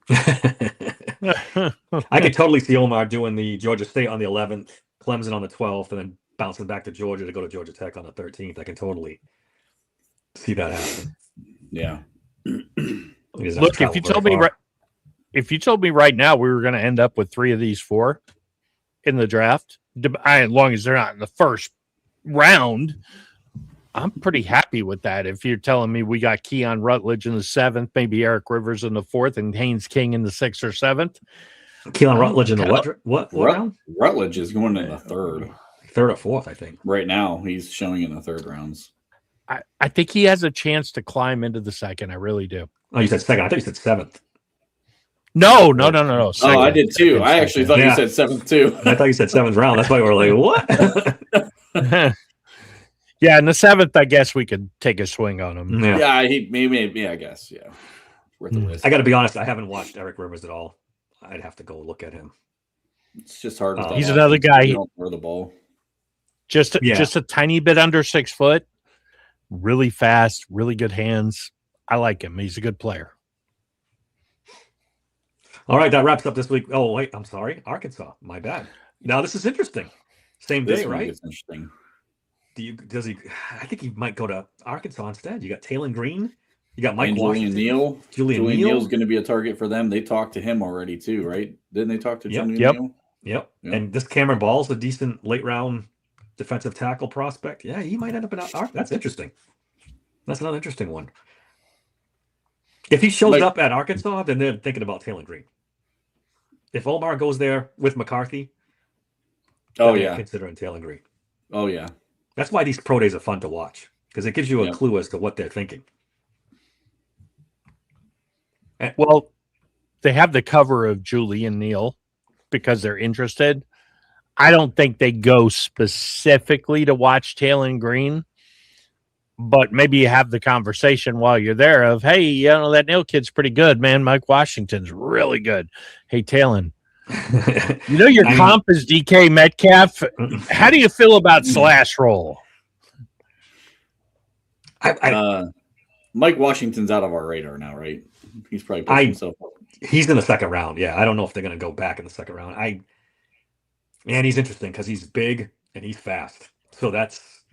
I could totally see Omar doing the Georgia State on the 11th, Clemson on the 12th, and then bouncing back to Georgia to go to Georgia Tech on the 13th. I can totally see that happen. Yeah. Look, if you told me right now we were going to end up with 3 of these 4 in the draft, as long as they're not in the first round, I'm pretty happy with that. If you're telling me we got Keon Rutledge in the 7th, maybe Eric Rivers in the 4th, and Haynes King in the 6th or 7th. Keon Rutledge in the what round? Rutledge is going in the 3rd. 3rd or 4th, I think. Right now, he's showing in the 3rd rounds. I think he has a chance to climb into the 2nd. I really do. Oh, you said 2nd. I thought you said 7th. No. Second, I did too. I actually thought you said 7th too. I thought you said 7th round. That's why we're like, what? Yeah, in the 7th, I guess we could take a swing on him. Yeah. Yeah, maybe. I guess. Yeah, worth a risk. I got to be honest. I haven't watched Eric Rivers at all. I'd have to go look at him. It's just hard. With that He's another offense. guy. You don't throw the ball. Just a tiny bit under 6 foot. Really fast. Really good hands. I like him. He's a good player. All right, that wraps up this week. Oh wait, I'm sorry, Arkansas. My bad. Now this is interesting. Same This day, one right? gets interesting. Does he? I think he might go to Arkansas instead. You got Taylon Green. You got Mike And Washington. Julian Neal. Neal's going to be a target for them. They talked to him already too, right? Didn't they talk to Julian Yep. Neal? Yep. And this Cameron Ball's a decent late round defensive tackle prospect. Yeah, he might end up in Arkansas. That's interesting. That's another interesting one. If he shows up at Arkansas, then they're thinking about Taylon Green. If Omar goes there with McCarthy, Oh they're yeah, considering Taylon Green. oh yeah. That's why these pro days are fun to watch because it gives you a clue as to what they're thinking. Well, they have the cover of Julian Neal because they're interested. I don't think they go specifically to watch Taylon Green, but maybe you have the conversation while you're there of, hey, you know, that Neal kid's pretty good, man. Mike Washington's really good. Hey, Taylon, you know your comp is DK Metcalf. How do you feel about slash roll? Mike Washington's out of our radar now, right? He's probably pushed himself up. He's in the second round. Yeah, I don't know if they're going to go back in the second round. Man, he's interesting because he's big and he's fast. So that's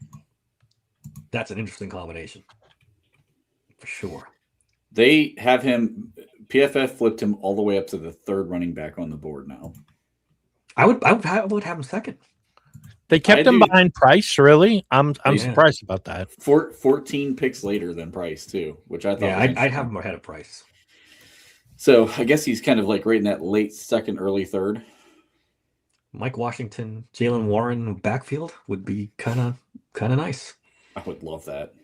an interesting combination for sure. They have him. PFF flipped him all the way up to the 3rd running back on the board now. I would have him second. They kept him behind Price, really? I'm surprised about that. 14 picks later than Price, too, which I thought. Yeah, I'd have him ahead of Price. So I guess he's kind of like right in that late 2nd, early 3rd. Mike Washington, Jalen Warren backfield would be kind of nice. I would love that.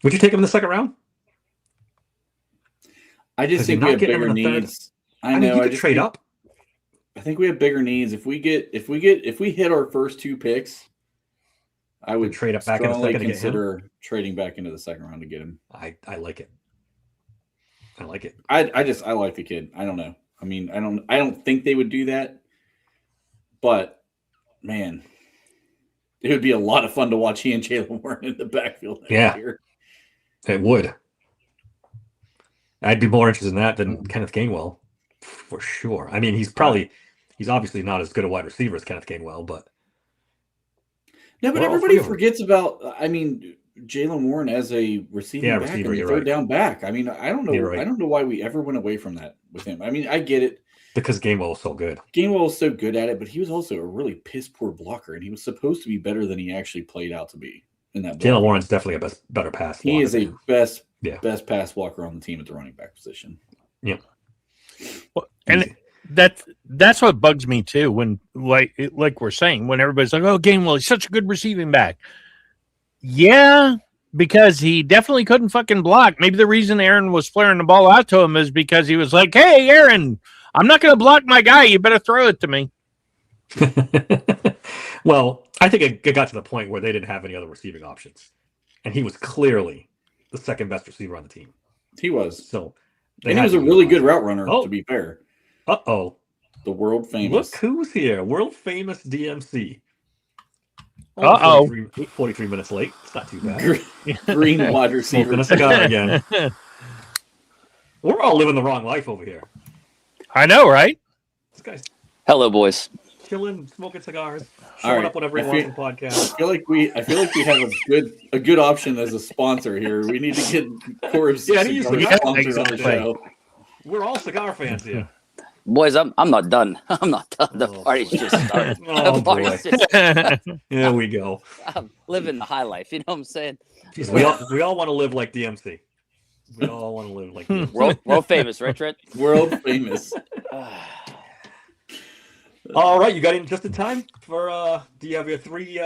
Would you take him in the second round? I just think we have bigger needs. I know. You could trade up. I think we have bigger needs. If we hit our first 2 picks, I would trade up back in the second consider trading back into the second round to get him. I like it. I like it. I like the kid. I don't know. I mean, I don't think they would do that, but man, it would be a lot of fun to watch he and Jalen Warren in the backfield next year. It would. I'd be more interested in that than Kenneth Gainwell, for sure. I mean, he's obviously not as good a wide receiver as Kenneth Gainwell, but everybody forgets about. I mean, Jalen Warren as a receiving back receiver, and third down back. I mean, I don't know. Right. I don't know why we ever went away from that with him. I mean, I get it because Gainwell was so good. Gainwell was so good at it, but he was also a really piss poor blocker, and he was supposed to be better than he actually played out to be in that. Jalen Warren's definitely a better pass blocker. He is a best pass blocker on the team at the running back position. Yeah. Well, and that's what bugs me too. When like we're saying, when everybody's like, "Oh, Gainwell, he's such a good receiving back." Yeah, because he definitely couldn't fucking block. Maybe the reason Aaron was flaring the ball out to him is because he was like, "Hey, Aaron, I'm not going to block my guy. You better throw it to me." Well, I think it got to the point where they didn't have any other receiving options, and he was clearly the second best receiver on the team. He was. So, he was a really good route runner. To be fair. The world famous. Look who's here! World famous DMC. 43 minutes late. It's not too bad. Green wide receiver. Smoking a cigar again. We're all living the wrong life over here. I know, right? This guy's hello, boys. Chilling, smoking cigars, showing up whenever he wants on podcast. I feel like we have a good option as a sponsor here. We need to get Corb's sponsor on the show. We're all cigar fans here. Boys, I'm not done. I'm not done. The party's just started. Here we go. I'm living the high life. You know what I'm saying? Jeez, we all want to live like DMC. We all want to live like DMC. World famous, right, Trent? World famous. All right, you got in just in time for. Do you have your three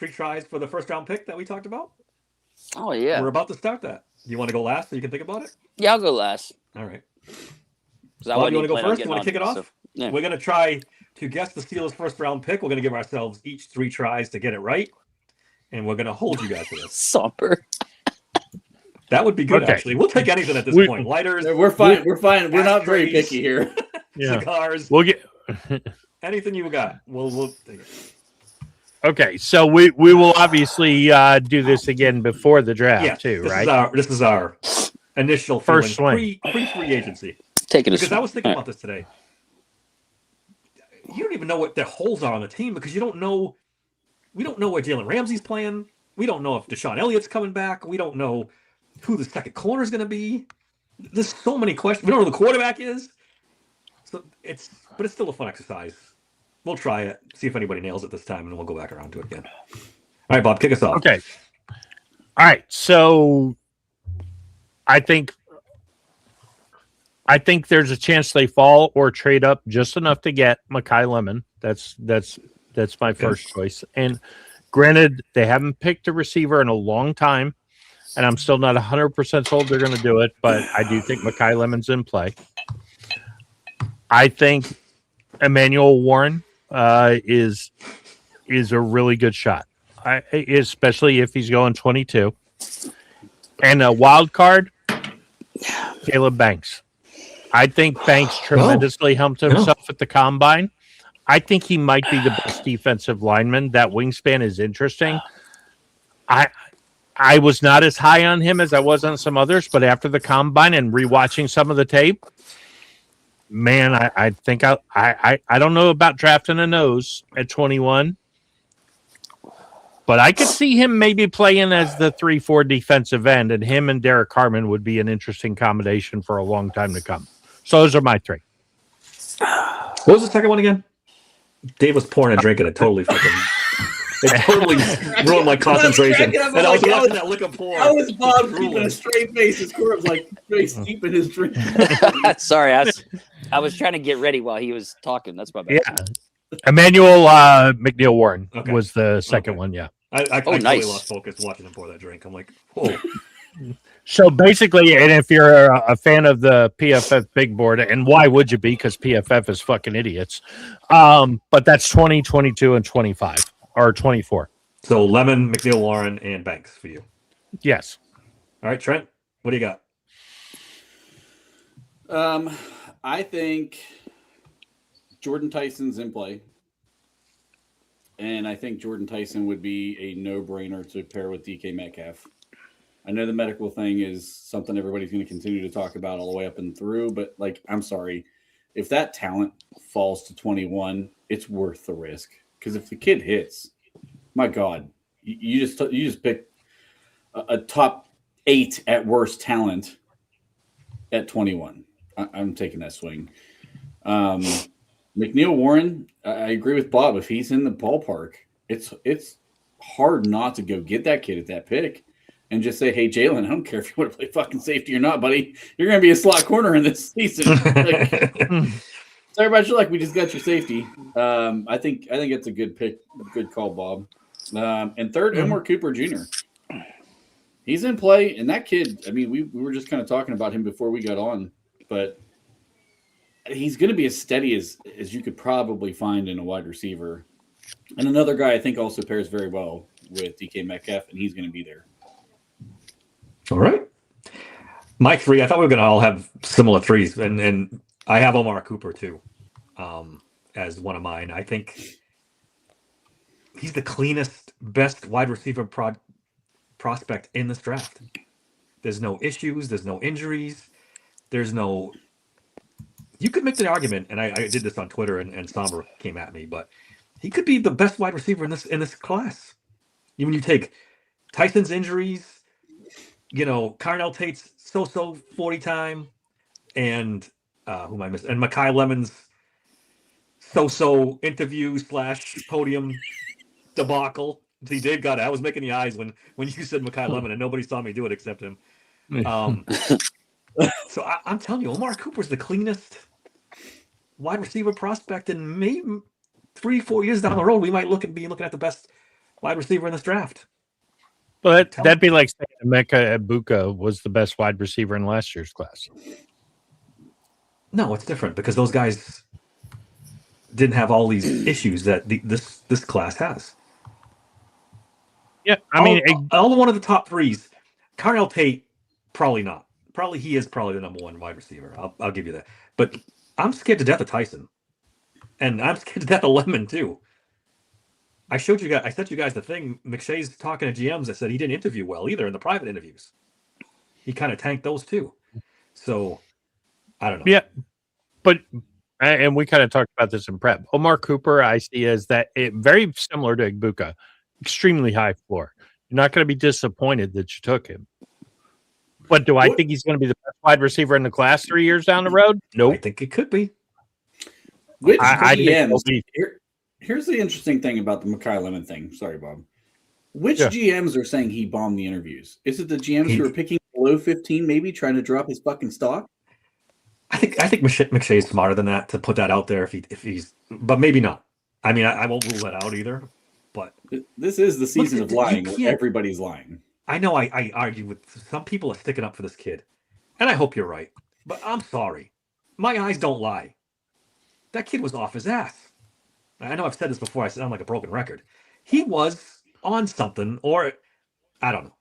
tries for the first round pick that we talked about? Oh yeah, we're about to start that. You want to go last so you can think about it? Yeah, I'll go last. All right. Bob, you want to go first? You want to kick it off? So, yeah. We're going to try to guess the Steelers' first round pick. We're going to give ourselves each 3 tries to get it right, and we're going to hold you guys to this. Somber. That would be good, Okay. actually. We'll take anything at this point. Lighters. We're fine. We're fine. We're not very ashtrays, picky here. Yeah. Cigars. We'll get. Anything you got. We'll take it. Okay, so we will obviously do this again before the draft too, right? This is our initial First free free agency. Taking a Because I was thinking All about this today. You don't even know what their holes are on the team because you don't know. We don't know where Jalen Ramsey's playing. We don't know if Deshaun Elliott's coming back. We don't know who the second corner is going to be. There's so many questions. We don't know who the quarterback is. So it's still a fun exercise. We'll try it, see if anybody nails it this time, and then we'll go back around to it again. All right, Bob, kick us off. Okay. All right. So I think there's a chance they fall or trade up just enough to get Mekhi Lemon. That's my first choice. And granted, they haven't picked a receiver in a long time, and I'm still not 100% sold they're going to do it, but I do think Mekhi Lemon's in play. I think Emmanuel Warren is a really good shot, especially if he's going 22. And a wild card, Caleb Banks. I think Banks tremendously helped himself at the combine. I think he might be the best defensive lineman. That wingspan is interesting. I was not as high on him as I was on some others, but after the combine and rewatching some of the tape, man, I think I don't know about drafting a nose at 21, but I could see him maybe playing as the 3-4 defensive end, and him and Derek Harmon would be an interesting combination for a long time to come. So those are my 3. What was the second one again? Dave was pouring a drink and it totally ruined my concentration. And I was watching that liquor pour. How was Bob keeping a straight face? His corpse like face deep in his drink. Sorry, I was trying to get ready while he was talking. That's my bad. Yeah. Emmanuel McNeil Warren was the second one, yeah. I nice. totally lost focus watching him pour that drink. I'm like, whoa. So basically, and if you're a fan of the PFF big board, and why would you be? Because PFF is fucking idiots. But that's 20, 22, and 25, or 24. So Lemon, McNeil Warren, and Banks for you. Yes. All right, Trent, what do you got? I think Jordan Tyson's in play. And I think Jordan Tyson would be a no-brainer to pair with DK Metcalf. I know the medical thing is something everybody's going to continue to talk about all the way up and through, but I'm sorry. If that talent falls to 21, it's worth the risk. Because if the kid hits, my God, you just pick a top 8 at worst talent at 21. I'm taking that swing. McNeil Warren, I agree with Bob. If he's in the ballpark, it's hard not to go get that kid at that pick and just say, hey, Jalen, I don't care if you want to play fucking safety or not, buddy. You're going to be a slot corner in this season. So everybody should we just got your safety. I think it's a good pick, good call, Bob. And third, Elmore Cooper Jr. He's in play, and that kid. I mean, we were just kind of talking about him before we got on, but he's going to be as steady as you could probably find in a wide receiver. And another guy I think also pairs very well with DK Metcalf, and he's going to be there. All right. My 3, I thought we were going to all have similar 3s, and I have Omar Cooper too, as one of mine. I think he's the cleanest, best wide receiver prospect in this draft. There's no issues. There's no injuries. There's no. You could make the argument, and I did this on Twitter, and Somber came at me, but he could be the best wide receiver in this class. Even you take Tyson's injuries, Carnell Tate's so 40 time, and who am I missing? And Mekhi Lemon's so interview / podium debacle. He did got it. I was making the eyes when you said Mekhi Lemon, and nobody saw me do it except him. So I'm telling you, Omar Cooper's the cleanest wide receiver prospect, and maybe 3-4 years down the road, we might be looking at the best wide receiver in this draft. Well, that'd be like saying Emeka Egbuka was the best wide receiver in last year's class. No, it's different because those guys didn't have all these issues that this class has. Yeah, I mean, all one of the top threes. Carnell Tate, probably not. Probably he is probably the number one wide receiver. I'll give you that. But I'm scared to death of Tyson, and I'm scared to death of Lemon too. I sent you guys the thing. McShay's talking to GMs that said he didn't interview well either in the private interviews. He kind of tanked those too. So I don't know. Yeah, but and we kind of talked about this in prep. Omar Cooper, I see as that very similar to Igbuka, extremely high floor. You're not going to be disappointed that you took him. But do I think he's going to be the best wide receiver in the class 3 years down the road? Nope. I think it could be. Which I GMs? think Here's the interesting thing about the Makai Lemon thing. Sorry, Bob. Which GMs are saying he bombed the interviews? Is it the GMs who are picking below 15, maybe trying to drop his fucking stock? I think McShay is smarter than that to put that out there if he's, but maybe not. I mean, I won't rule that out either. But this is the season of lying where everybody's lying. I know I argue with some people are sticking up for this kid, and I hope you're right. But I'm sorry, my eyes don't lie. That kid was off his ass. I know I've said this before. I sound like a broken record. He was on something, or I don't know.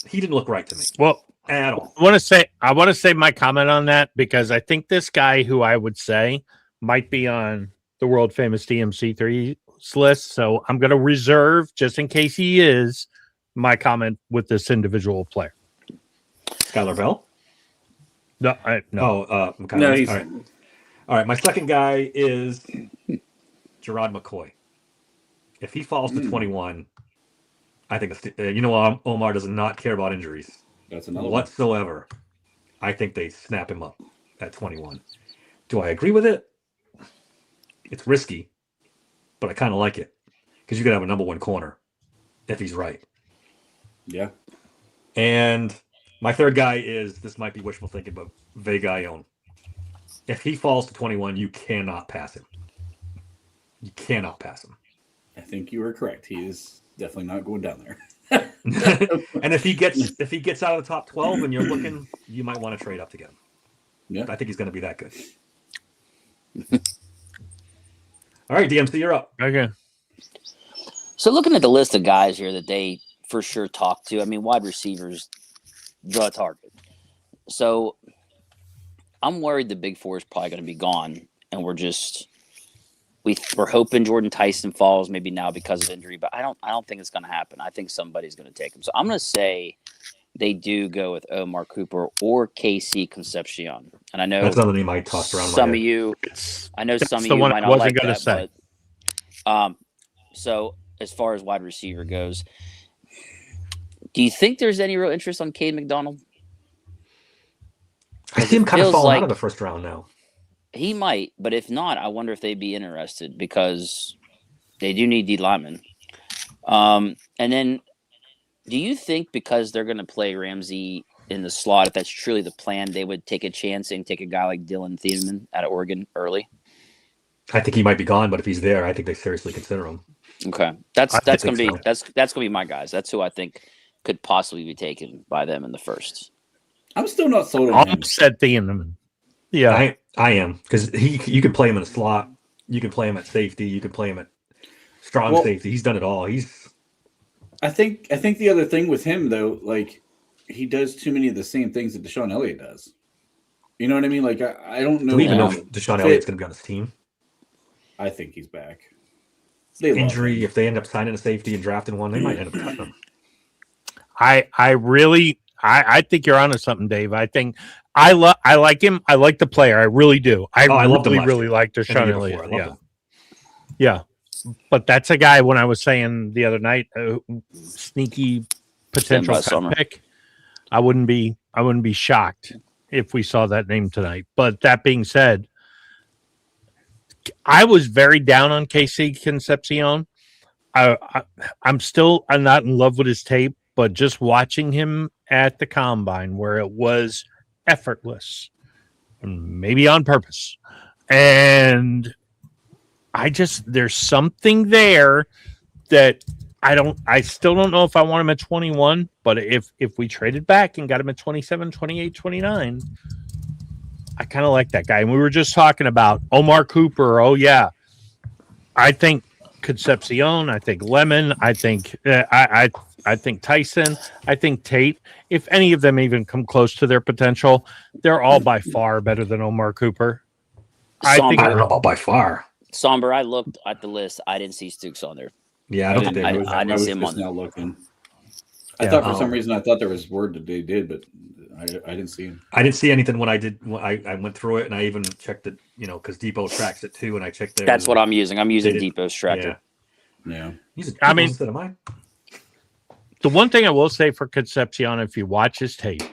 He didn't look right to me. Well, at all. I want to say my comment on that because I think this guy who I would say might be on the world famous DMC3 list. So I'm going to reserve, just in case he is, my comment with this individual player. Skylar Bell? No. No, he's... All right. My second guy is Gerard McCoy. If he falls to 21, I think Omar does not care about injuries. That's another whatsoever. I think they snap him up at 21. Do I agree with it? It's risky, but I kind of like it because you could have a number one corner if he's right. Yeah. And my third guy is, this might be wishful thinking, but Vega Ione. If he falls to 21, you cannot pass him. You cannot pass him. I think you are correct. He is definitely not going down there. And if he gets out of the top 12 and you're looking, you might want to trade up to get him. Yeah. I think he's going to be that good. All right, DMC, you're up. Okay. So looking at the list of guys here that they for sure talk to, I mean, wide receivers, the target. So I'm worried the big four is probably going to be gone, and we're hoping Jordan Tyson falls maybe now because of injury, but I don't think it's going to happen. I think somebody's going to take him. So I'm going to say they do go with Omar Cooper or KC Concepcion. And I know that's another name I tossed around. Some of you, I know some of you might not like that. But, so as far as wide receiver goes, do you think there's any real interest on Cade McDonald? I see him kind of falling out of the first round now. He might, but if not, I wonder if they'd be interested because they do need D linemen. And then, do you think because they're going to play Ramsey in the slot, if that's truly the plan, they would take a chance and take a guy like Dylan Thieneman out of Oregon early? I think he might be gone, but if he's there, I think they seriously consider him. Okay, that's going to be that's going to be my guys. That's who I think could possibly be taken by them in the first. I'm still not sold on him. Upset Thieneman. Yeah, I am, because you can play him in a slot, you can play him at safety, you can play him at strong safety. He's done it all. I think the other thing with him though, like he does too many of the same things that Deshaun Elliott does. You know what I mean? Like I don't know. Do we even know if Deshaun Elliott's going to be on this team? I think he's back. Injury, if they end up signing a safety and drafting one, they might end up cutting him. I think you're onto something, Dave. I think I like him. I like the player. I really do. I really like Deshaun Elliott. Yeah. But that's a guy, when I was saying the other night, sneaky potential pick. I wouldn't be shocked if we saw that name tonight. But that being said, I was very down on KC Concepcion. I'm not in love with his tape, but just watching him at the combine where it was effortless, maybe on purpose. And there's something there that I still don't know if I want him at 21, but if we traded back and got him at 27, 28, 29, I kind of like that guy. And we were just talking about Omar Cooper. Oh yeah, I think Concepcion. I think Lemon. I think I think Tyson. I think Tate. If any of them even come close to their potential, they're all by far better than Omar Cooper. I Somber. think I don't know about by far. Somber. I looked at the list. I didn't see Stooks on there. Yeah, I don't think I they. didn't see him just on there. now looking. Yeah. I thought for some reason I thought there was word that they did, but I didn't see him. I didn't see anything when I did. When I went through it, and I even checked it. Because Depot tracks it too, and I checked there. That's what I'm using. I'm using They did- Depot's tractor. Yeah. I mean- instead of mine. the one thing I will say for Concepcion, if you watch his tape,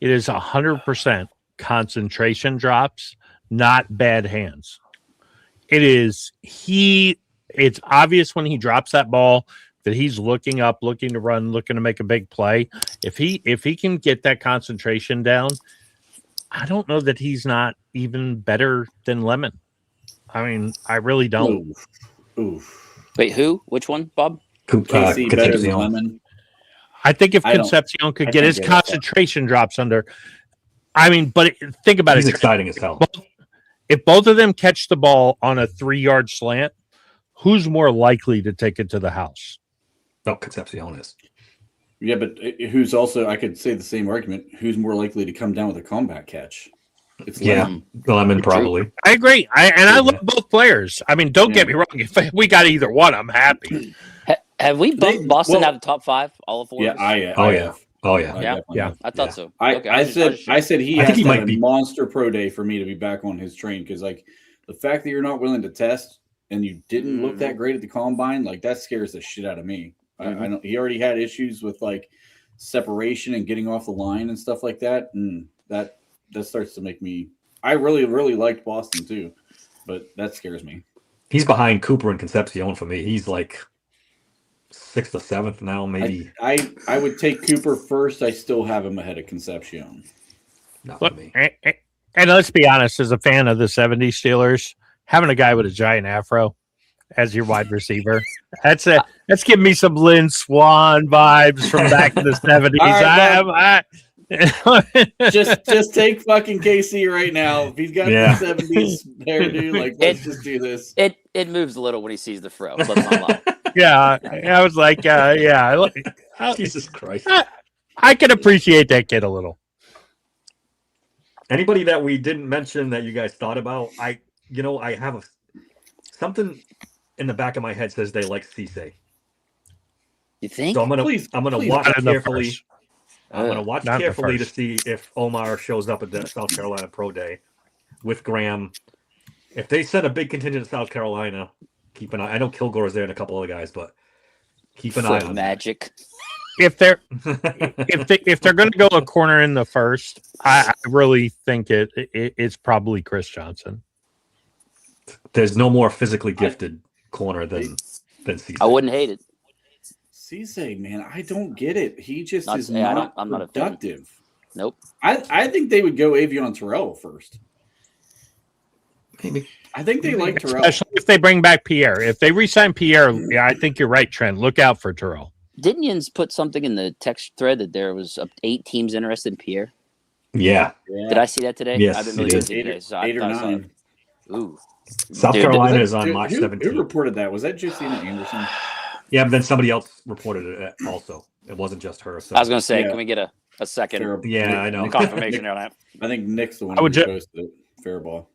it is 100% concentration drops, not bad hands. It's obvious when he drops that ball that he's looking up, looking to run, looking to make a big play. If he can get that concentration down, I don't know that he's not even better than Lemon. I mean, I really don't. Oof. Wait, who? Which one, Bob? KC better than Concepcion. Lemon. I think if I don't- Concepcion could I get can't his get that. concentration drops under, I mean, but think about He's it. exciting as hell. If both of them catch the ball on a 3-yard slant, who's more likely to take it to the house? No, Concepcion is. Yeah, but who's also, I could say the same argument, who's more likely to come down with a combat catch? It's Yeah, Lemon. Lemon probably. I agree. I love both players. I mean, don't get me wrong. If we got either one, I'm happy. Have we bumped Boston well- out of the top 5? All of 4? Yeah, of us? Oh I yeah. have. Oh yeah. I Yeah. definitely Yeah. have. I thought Yeah. so. I Okay, I said he I has think he to might have be- a monster pro day for me to be back on his train, because like the fact that you're not willing to test and you didn't look that great at the combine, like that scares the shit out of me. I don't. He already had issues with like separation and getting off the line and stuff like that, and that starts to make me. I really liked Boston too, but that scares me. He's behind Cooper and Concepcion for me. He's like 6th or 7th now, maybe. I would take Cooper first. I still have him ahead of Concepcion. Not Look, for me. and let's be honest, as a fan of the 70s Steelers, having a guy with a giant afro as your wide receiver, that's giving me some Lynn Swan vibes from back in the 70s. All right, just take fucking KC right now. If he's got Yeah. the 70s hairdo, like let's just do this. It moves a little when he sees the fro. Let's not lie. yeah, I was like, Jesus Christ. I can appreciate that kid a little. Anybody that we didn't mention that you guys thought about, I have something in the back of my head says they like Cisse. You think? So I'm gonna Please watch Not in the carefully. first. I'm gonna watch Not in the carefully to first. see if Omar shows up at the South Carolina Pro Day with Graham. If they send a big contingent to South Carolina, keep an eye. I know Kilgore's there and a couple other guys, but keep an eye Foot on magic. If they're that. if they're going to go a corner in the first, I really think it's probably Chris Johnson. There's no more physically gifted corner than Cisse. I wouldn't hate it. Cisse, man, I don't get it. He just Not- is yeah, not I'm not a fan. productive. Nope. I think they would go Avion Terrell first. Maybe. I think they like Terrell. Especially if they bring back Pierre. If they re-sign Pierre, yeah, I think you're right, Trent. Look out for Terrell. Didn't Yins put something in the text thread that there was 8 teams interested in Pierre? Yeah. Yeah. Did I see that today? Yes, I've been you really did. busy today, so I 8 or thought I saw 9. it. Ooh. South Dude, Carolina is on Dude, March who 17th. reported that? Was that Justina Anderson? Yeah, but then somebody else reported it also. It wasn't just her. So I was going to say, Yeah. can we get a second Fair- Yeah, I know. confirmation on that? I think Nick's the one I who would ju- posted it. Fair ball.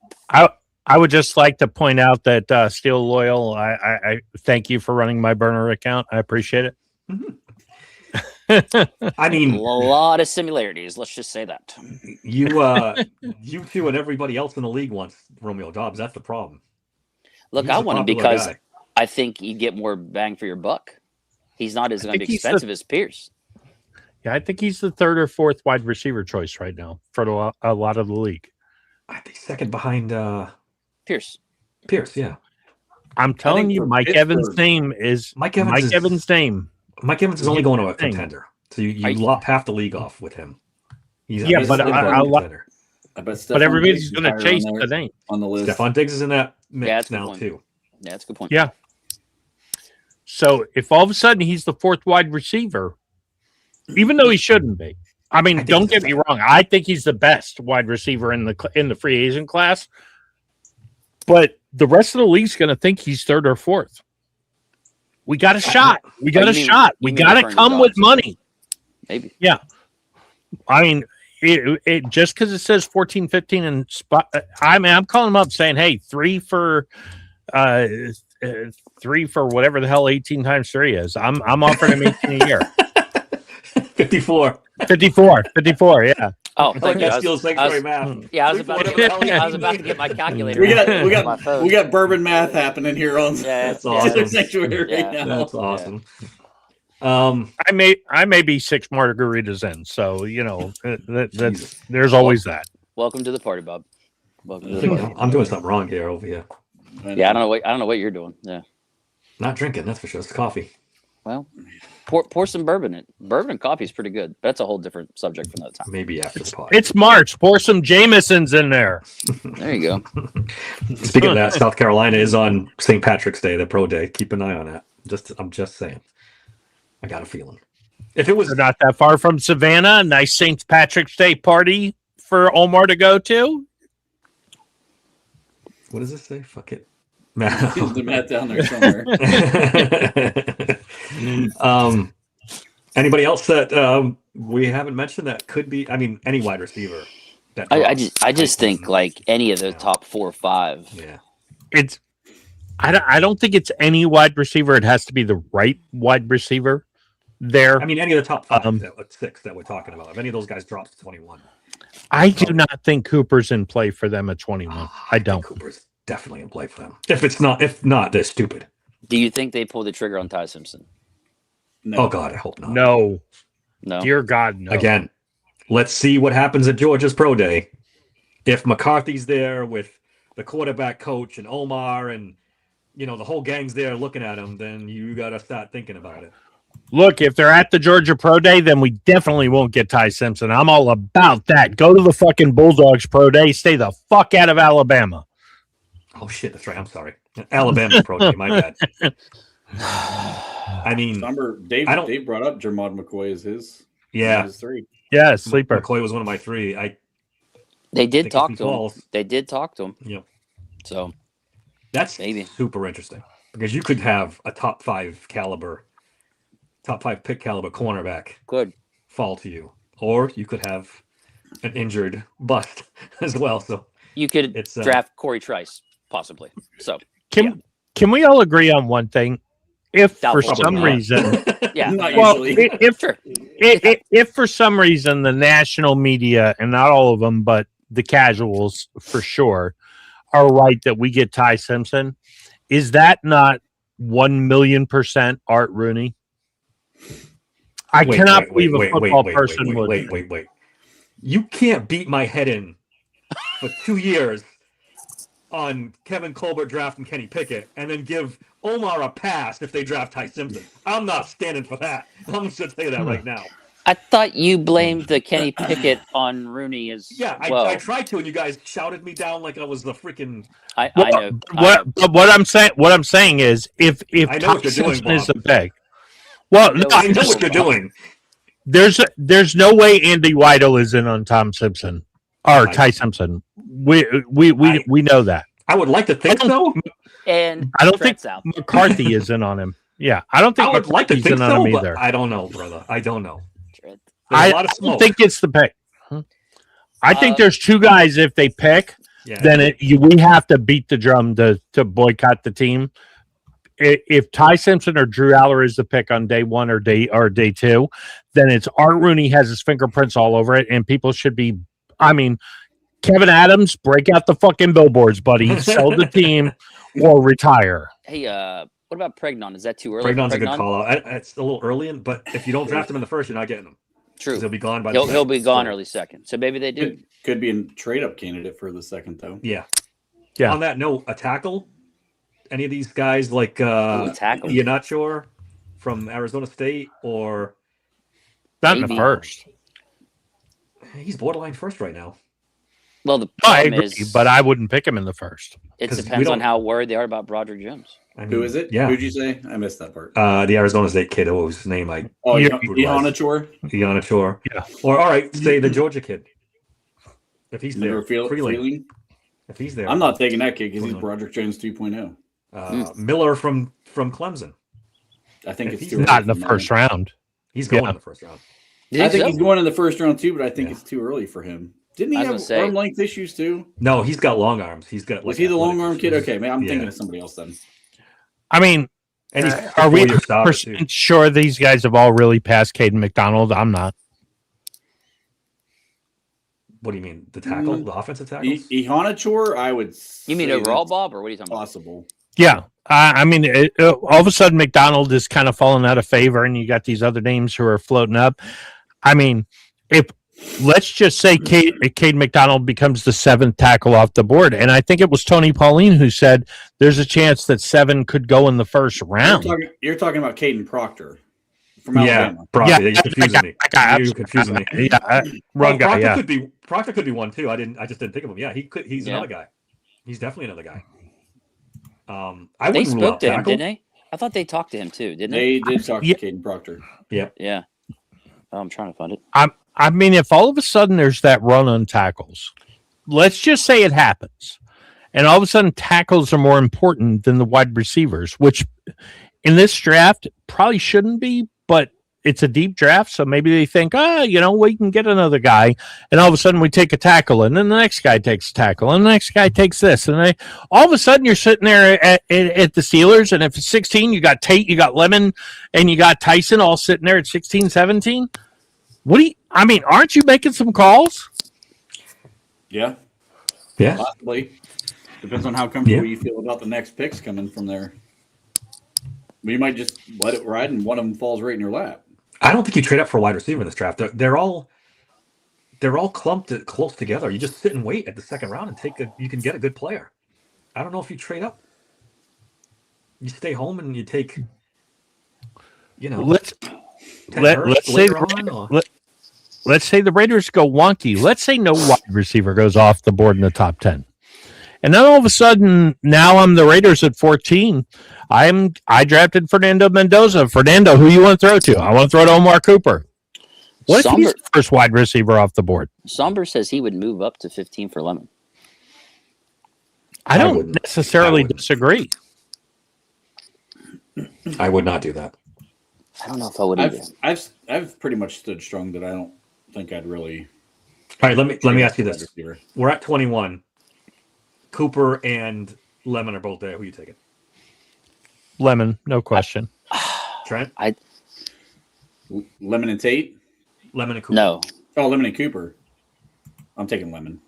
I would just like to point out that Steel Loyal, I thank you for running my burner account. I appreciate it. I A mean, lot of similarities. Let's just say that. you two and everybody else in the league wants Romeo Dobbs. That's the problem. Look, He's I a want him popular because guy. I think you get more bang for your buck. He's not as going to think be he's the- expensive as Pierce. Yeah, I think he's the 3rd or 4th wide receiver choice right now for a lot of the league. I think second behind Pierce. Pierce. Yeah, I'm telling think you, for Mike Pittsburgh- Evans' name is Mike Evans. Mike Evans' name. is only going to a Thing. contender, so you Are you- lop half the league off with him. He's Yeah, he's but a I- contender. I bet But everybody's going to to chase the name. on the list. Stephon Diggs is in that Yeah, mix that's a good now point. too. Yeah, that's a good point. Yeah. So if all of a sudden he's the 4th wide receiver, even though he shouldn't be, I mean, think don't he's get the me wrong. I think he's the best wide receiver in the free agent class. But the rest of the league's going to think he's third or fourth. We got a shot. We got a shot. We got to come with money. Maybe. Yeah. I mean, it just because it says 14, 15 and spot. I'm calling him up saying, hey, three for whatever the hell 18 times 3 is. I'm offering him 18 a year. 54. 54, yeah. Oh, thank you. That steals sanctuary math. Yeah, I was about to get my calculator. on my phone. We got bourbon math happening here on That's awesome. sanctuary right now. That's awesome. I may be 6 margaritas in, so there's always that. Welcome to the party, Bob. Welcome to the party. I'm doing something wrong here over here. Yeah, I don't know what you're doing. Yeah, Not drinking, that's for sure. It's coffee. well, pour some bourbon in. Bourbon and coffee is pretty good. That's a whole different subject for another time. Maybe after the pod. It's March. Pour some Jamesons in there. There you go. Speaking of that, South Carolina is on St. Patrick's Day, the pro day. Keep an eye on that. I'm just saying. I got a feeling. If it was They're not that far from Savannah, a nice St. Patrick's Day party for Omar to go to. What does it say? Fuck it. The mat down there somewhere. Anybody else that we haven't mentioned that could be? I mean, any wide receiver. That I just think like any of the top 4 or 5. Yeah. I don't think it's any wide receiver. It has to be the right wide receiver there. I mean, any of the top 6 that we're talking about. If any of those guys drops to 21. I do not think Cooper's in play for them at 21. I don't. Cooper's definitely in play for them. If not, they're stupid. Do you think they pull the trigger on Ty Simpson? No. Oh God, I hope not. No. No. Dear God, no. Again, let's see what happens at Georgia's pro day. If McCarthy's there with the quarterback coach and Omar and the whole gang's there looking at him, then you got to start thinking about it. Look, if they're at the Georgia Pro Day, then we definitely won't get Ty Simpson. I'm all about that. Go to the fucking Bulldogs Pro Day. Stay the fuck out of Alabama. Oh, shit. That's right. I'm sorry. Alabama's pro day. My bad. I mean, Dave brought up Jermod McCoy as his. Yeah. His 3. Yeah, sleeper. McCoy was one of my 3. They did talk to him. They did talk to him. Yeah. So that's maybe super interesting because you could have a top 5 pick caliber cornerback fall to you, or you could have an injured bust as well. So you could draft Corey Trice possibly. So can we all agree on one thing? If for some reason, if for some reason the national media, and not all of them, but the casuals for sure, are right that we get Ty Simpson, is that not 1,000,000% Art Rooney? I cannot believe a football person would. Wait. You can't beat my head in for 2 years on Kevin Colbert drafting Kenny Pickett and then give Omar a pass if they draft Ty Simpson. I'm not standing for that. I'm just going to tell you that right now. I thought you blamed the Kenny Pickett on Rooney as well. I tried to, and you guys shouted me down like I was the freaking. I know. But what I'm saying is, if Ty Simpson is the pick, I know what you're doing. There's no way Andy Weidel is in on Tom Simpson or Ty Simpson. We know that. I would like to think so, and I don't think McCarthy is in on him. Yeah, I don't think I would like to think on so, him but either. I don't know, brother. I don't know. I don't think it's the pick. I think there's 2 guys. If they pick, then we have to beat the drum to boycott the team. If Ty Simpson or Drew Aller is the pick on day 1 or day 2, then it's Art Rooney has his fingerprints all over it, and people should be. I mean, Kevin Adams, break out the fucking billboards, buddy. Sell the team or retire. Hey, what about Pregnon? Is that too early? Pregnon's a good call out. It's a little early, but if you don't draft him in the first, you're not getting him. True. He'll be gone by. He'll be gone early second. So maybe they do. Could be a trade-up candidate for the second, though. Yeah. Yeah. On that note, a tackle. Any of these guys like Iheanacho from Arizona State or not in the first? He's borderline first right now. Well, the I problem agree, is, but I wouldn't pick him in the first. it 'Cause we depends on don't- how worried they are about Broderick Jones. I mean, Who is it? Yeah. Who'd you say? I missed that part. The Arizona State kid. What was his name? Oh, Yeah. Ihanachor? Ianachor. Yeah. Or all right, say the Georgia kid. If he's there, Freeling. Feeling? If he's there, I'm not taking that kid because he's Freeling. Broderick Jones 2.0. Miller from Clemson. I think If it's he's too early Not in the for first him. round. He's going Yeah. in the first round. I think he's going in the first round too, but I think Yeah. it's too early for him. Didn't he I have was gonna say- arm length issues too? No, he's got long arms. He's got. Was like, he the long athletic arm kid? issues. Okay, man, I'm Yeah. thinking of somebody else then. I mean, And he's are we 4-year starter, too. 100% sure these guys have all really passed Caden McDonald? I'm not. What do you mean? The tackle, the offensive tackles? Ihanachor, I would. You mean say overall, that's Bob, or what are you talking about? Possible. Yeah. I mean, all of a sudden, McDonald is kind of falling out of favor, and you got these other names who are floating up. I mean, if let's just say Cade McDonald becomes the 7th tackle off the board, and I think it was Tony Pauline who said there's a chance that 7 could go in the first round. You're talking about Caden Proctor from Yeah, Alabama. probably. Yeah, You're confusing me. You're confusing me. Yeah, wrong guy. Proctor Yeah. Proctor could be one too. I just didn't think of him. Yeah, he's Yeah. another guy. He's definitely another guy. I They wouldn't rule spoke out to him, tackle. didn't they? I thought they talked to him too, didn't they? They did talk to Yeah. Caden Proctor. Yeah. Oh, I'm trying to find it. I mean, if all of a sudden there's that run on tackles, let's just say it happens, and all of a sudden tackles are more important than the wide receivers, which in this draft probably shouldn't be, but it's a deep draft, so maybe they think, we can get another guy, and all of a sudden we take a tackle, and then the next guy takes a tackle, and the next guy takes this, and all of a sudden you're sitting there at the Steelers, and if it's 16, you got Tate, you got Lemon, and you got Tyson all sitting there at 16, 17. Aren't you making some calls? Yeah, Yeah. possibly. Depends on how comfortable you feel about the next picks coming from there. You might just let it ride, and one of them falls right in your lap. I don't think you trade up for a wide receiver in this draft. They're all clumped close together. You just sit and wait at the second round and you can get a good player. I don't know if you trade up. You stay home and you take, Let's 10 let, Hurts let's say later the, on, or- let's say the Raiders go wonky. Let's say no wide receiver goes off the board in the top 10. And then all of a sudden, now I'm the Raiders at 14. I drafted Fernando Mendoza. Fernando, who you want to throw to? I want to throw to Omar Cooper. What if he's the first wide receiver off the board? Somber says he would move up to 15 for Lemon. I don't wouldn't. necessarily I wouldn't. disagree. I would not do that. I don't know if I would either. I've pretty much stood strong that I don't think I'd really. All right, let me ask you wide this. receiver. We're at 21. Cooper and Lemon are both there. Who are you taking? Lemon, no question. Trent? Lemon and Tate. Lemon and Cooper. No, Oh, Lemon and Cooper. I'm taking Lemon.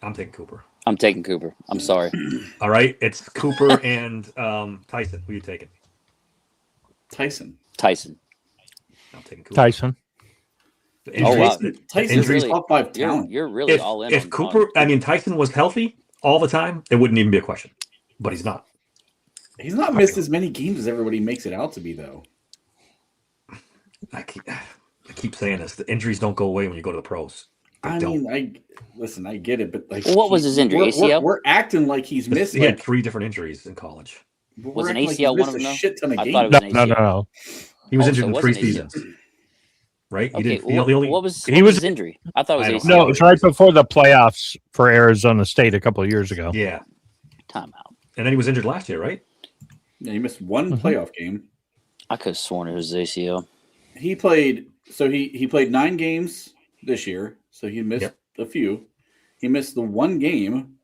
I'm taking Cooper. I'm taking Cooper. I'm sorry. All right, it's Cooper and Tyson. Who are you taking? Tyson. Tyson. I'm taking Cooper. Tyson. The Oh, wow. Tyson's injuries- really top 5 talent. You're really all in. If on Cooper, Tyson was healthy all the time, it wouldn't even be a question. But he's not. He's not missed as many games as everybody makes it out to be, though. I keep saying this. The injuries don't go away when you go to the pros. They I don't. mean, I get it, but like, Well, what was his injury? ACL? We're acting like he's missed. He had Like, 3 different injuries in college. we're Was an acting like ACL he's one of missed them, a though? shit ton of I games. thought it No, was an no, ACL. no. He was Oh, injured so in it 3 was an ACL. seasons. Right? Okay, The only, what was He was- his injury? I thought it I was don't ACL. No, it was right before the playoffs for Arizona State a couple of years ago. yeah. Timeout. And then he was injured last year, right? Yeah, he missed one playoff game. I could have sworn it was ACL. He played. So he played 9 games this year. So he missed a few. He missed the one game.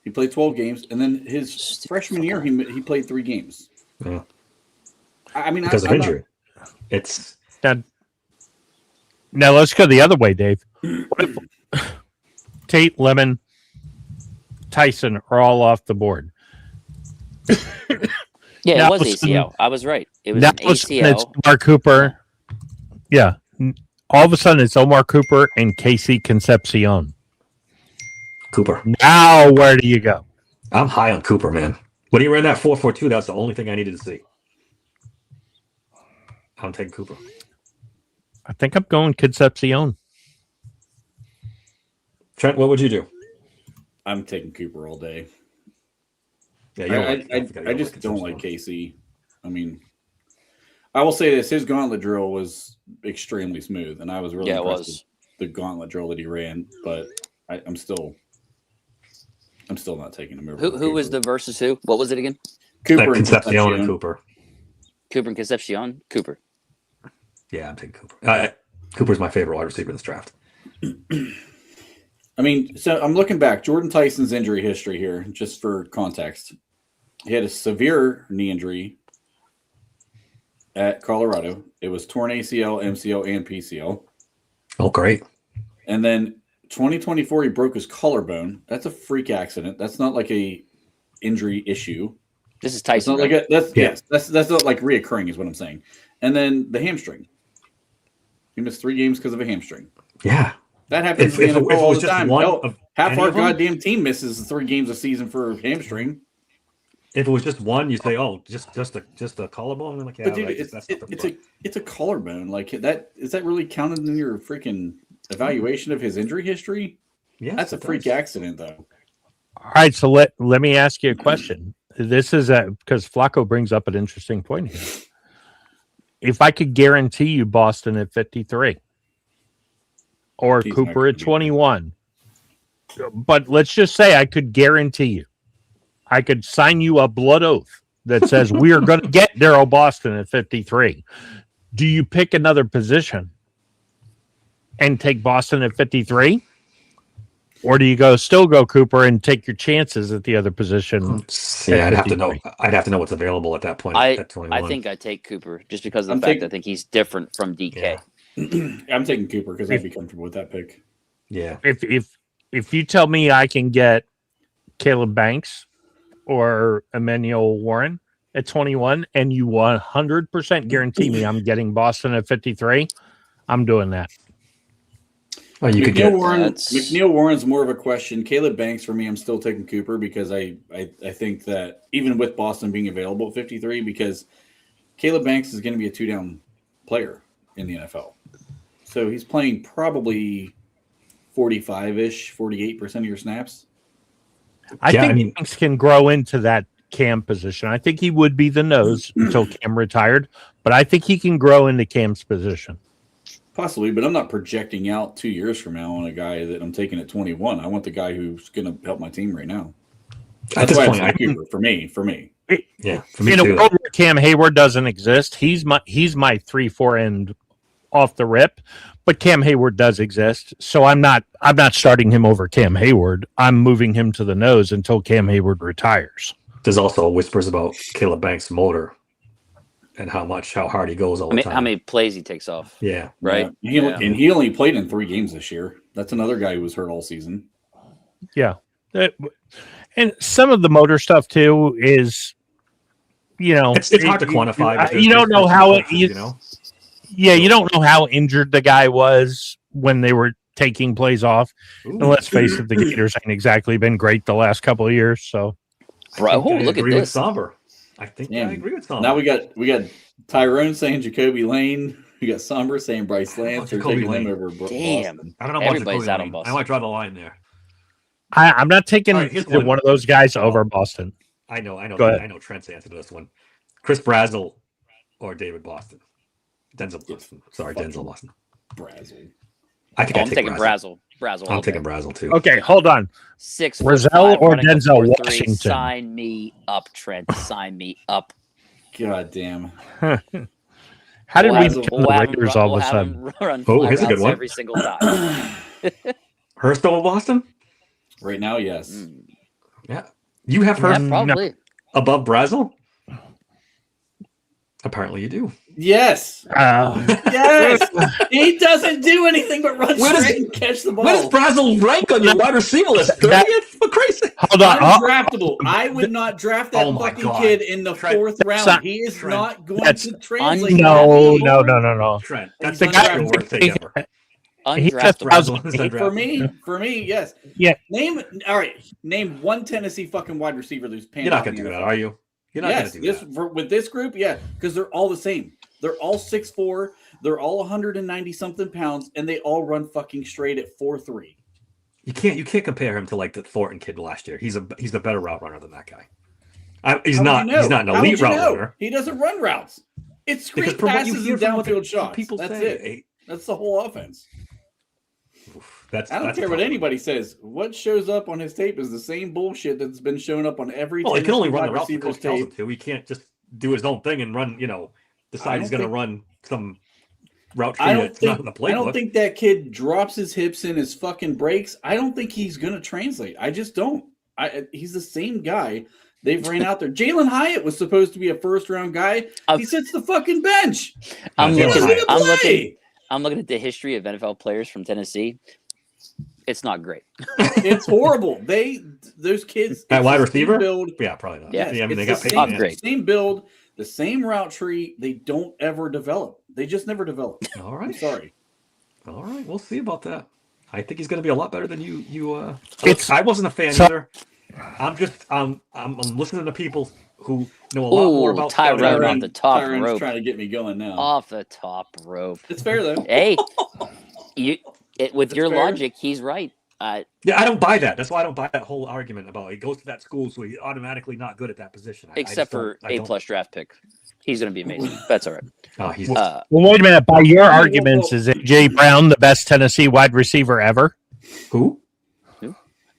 He played 12 games, and then his freshman year he played 3 games. Yeah. I mean, Because of I'm not- injury. It's Now let's go the other way, Dave. What if Tate, Lemon, Tyson are all off the board? Yeah, Now it was all of a sudden- ACL. I was right. It was Now an all of a sudden it's ACL. Omar Cooper. Yeah. All of a sudden it's Omar Cooper and Casey Concepcion. Cooper. Now where do you go? I'm high on Cooper, man. When he ran that 4.42, that's the only thing I needed to see. I'm taking Cooper. I think I'm going Concepcion. Trent, what would you do? I'm taking Cooper all day. Yeah, I just don't like KC. I mean, I will say this: his gauntlet drill was extremely smooth, and I was really impressed with the gauntlet drill that he ran. But I'm still not taking him over. Who was the versus who? What was it again? Cooper and Concepcion and Cooper. Cooper and Concepcion. Cooper. Yeah, I'm taking Cooper. Cooper's my favorite wide receiver in this draft. I mean, so I'm looking back. Jordan Tyson's injury history here, just for context. He had a severe knee injury at Colorado. It was torn ACL, MCL, and PCL. Oh, great. And then 2024, he broke his collarbone. That's a freak accident. That's not like a injury issue. This is Tyson. That's not like reoccurring, is what I'm saying. And then the hamstring. He missed 3 games because of a hamstring. Yeah. That happens in the NFL all the time. Half our goddamn team misses 3 games a season for a hamstring. If it was just one, you say, "Oh, just a collarbone." Like, yeah, but dude, it's a collarbone. Like that is that really counted in your freaking evaluation of his injury history? Yeah, that's a freak accident, though. All right, so let me ask you a question. This is because Flacco brings up an interesting point here. If I could guarantee you Boston at 53 or Cooper at 21, but let's just say I could guarantee you, I could sign you a blood oath that says we are going to get Daryl Boston at 53. Do you pick another position and take Boston at 53? Or do you still go Cooper and take your chances at the other position? Yeah, I'd have to know. I'd have to know what's available at that point. I think I take Cooper just because of the fact I think he's different from DK. Yeah. I'm taking Cooper because I'd be comfortable with that pick. Yeah. If you tell me I can get Caleb Banks or Emmanuel Warren at 21, and you 100% guarantee me I'm getting Boston at 53, I'm doing that. Oh, you could McNeil Warren's more of a question. Caleb Banks, for me, I'm still taking Cooper because I think that even with Boston being available at 53, because Caleb Banks is going to be a 2-down player in the NFL. So he's playing probably 45-ish, 48% of your snaps. I think Banks can grow into that Cam position. I think he would be the nose until Cam retired, but I think he can grow into Cam's position. Possibly, but I'm not projecting out 2 years from now on a guy that I'm taking at 21. I want the guy who's going to help my team right now. That's why I'm Cooper for me. Yeah, for me in too. a world where Cam Hayward doesn't exist, he's my 3-4 end off the rip, but Cam Hayward does exist. So I'm not starting him over Cam Hayward. I'm moving him to the nose until Cam Hayward retires. There's also whispers about Caleb Banks' motor and how hard he goes all the time. How many plays he takes off. Yeah. Right. Yeah. And he only played in 3 games this year. That's another guy who was hurt all season. Yeah. And some of the motor stuff too is, it's hard to quantify. You don't know how you don't know how injured the guy was when they were taking plays off. And let's face it, the Gators ain't exactly been great the last couple of years. So, look at this. Somber. I think I agree with Somber. Now we got Tyrone saying Jacoby Lane. We got Somber saying Bryce Lance. They're taking them over Boston. I don't know about Everybody's out on Lane. Boston. I might draw the line there. I'm not taking one of those guys over Boston. I know Trent's answer to this one. Chris Brazzell or David Boston. Denzel Boston. Sorry, Denzel Boston. Brazzell. I think I'm taking Brazzell. I'm taking Brazzell too. Okay, hold on. 6'5" Brazzell or Denzel Washington? Sign me up, Trent. Sign me up. God damn. How did we become the Raiders all of a sudden? Here's a good one. Every single time. Hurst over Boston? Right now, yes. Yeah. You have Hurst probably above Brazzell? Apparently you do. Yes. Yes. He doesn't do anything but run straight and catch the ball. Where does Brazzell rank on your wide receiver list? 30th? For crazy. Hold on. Undraftable. I would not draft that fucking kid in the 4th round. He is not going to translate. No. Trent, that's the worst thing ever. For me, yes. Yeah. Name one Tennessee fucking wide receiver who's panned. You're not going to do that, are you? You're not going to do that. With this group, yeah, because they're all the same. They're all 6'4", they're all 190 something pounds, and they all run fucking straight at 4.3. You can't compare him to like the Thornton kid last year. He's a better route runner than that guy. He's not an elite route runner. He doesn't run routes. It's Because screen from what you passes hear and from downfield shots. people That's say, it. That's the whole offense. I don't That's care what tough. anybody says. What shows up on his tape is the same bullshit that's been showing up on every. Well, he can only run wide the routes the receiver's coach tells him to. He can't just do his own thing and run. Decide he's going to run some route tree that's not in the playbook. I don't think that kid drops his hips in his fucking breaks. I don't think he's going to translate. I just don't. He's the same guy they've ran out there. Jalen Hyatt was supposed to be a first-round guy. He sits the fucking bench. I'm looking at the history of NFL players from Tennessee. It's not great. It's horrible. Those kids at wide receiver build. Yeah, probably not. Yes, I mean, they got paid. Same build, the same route tree. They don't ever develop. They just never develop. All right. I'm sorry. All right, we'll see about that. I think he's going to be a lot better than you. It's- I wasn't a fan either. I'm listening to people who know a lot more about Tyrone off the top Tyrone's rope. trying to get me going now. Off the top rope. It's fair though. Hey, with your fair. logic, he's right. Yeah, I don't buy that. That's why I don't buy that whole argument about he goes to that school, so he's automatically not good at that position. Except for A+ draft pick. He's going to be amazing. That's all right. Oh, he's Well, wait a minute. By your arguments, is AJ Brown the best Tennessee wide receiver ever? who?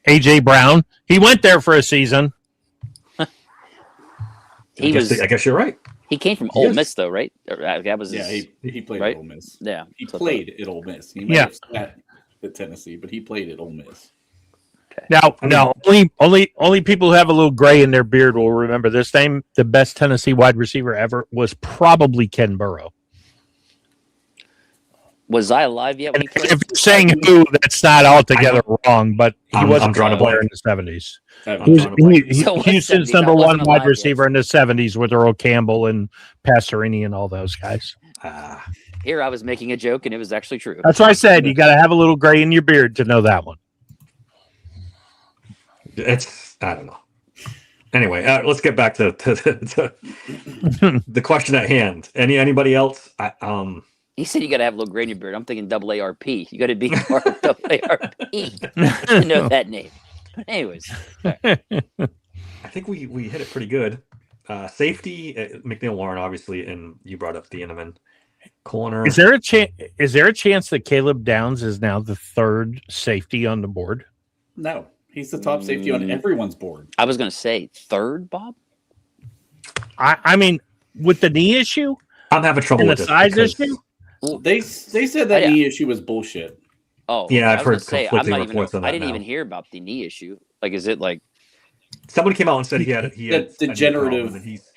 AJ Brown. He went there for a season. I guess you're right. He came from Ole Miss, though, right? That was he played right? at Ole Miss. Yeah, He played at Ole Miss. He might have sat at Tennessee, but he played at Ole Miss. Now, only people who have a little gray in their beard will remember this name. The best Tennessee wide receiver ever was probably Ken Burrow. Was I alive yet when he played? If you're saying who, that's not altogether wrong, but he was a drawing a player blank. in the 70s. So what Houston's 70s? I number one wasn't wide alive receiver in the 70s with Earl Campbell and Pastorini and all those guys. Here I was making a joke, and it was actually true. That's why I said you got to have a little gray in your beard to know that one. I don't know. Anyway, let's get back to the question at hand. Anybody else? He said you got to have a little gray in your beard. I'm thinking AARP. You got to be part of AARP to know that name. But anyways, I think we hit it pretty good. Safety, McNeil Warren, obviously, and you brought up Thieneman. Corner. Is there a chance that Caleb Downs is now the third safety on the board? No, he's the top safety on everyone's board. I was going to say third, Bob. I mean, with the knee issue, I'm having trouble and with the this size because- issue. They said that knee issue was bullshit. Oh, Yeah, I've I was heard gonna say, I'm conflicting not even. reports on I that didn't now. even hear about the knee issue. Like, is it like? Somebody came out and said he had That a knee problem, degenerative and he's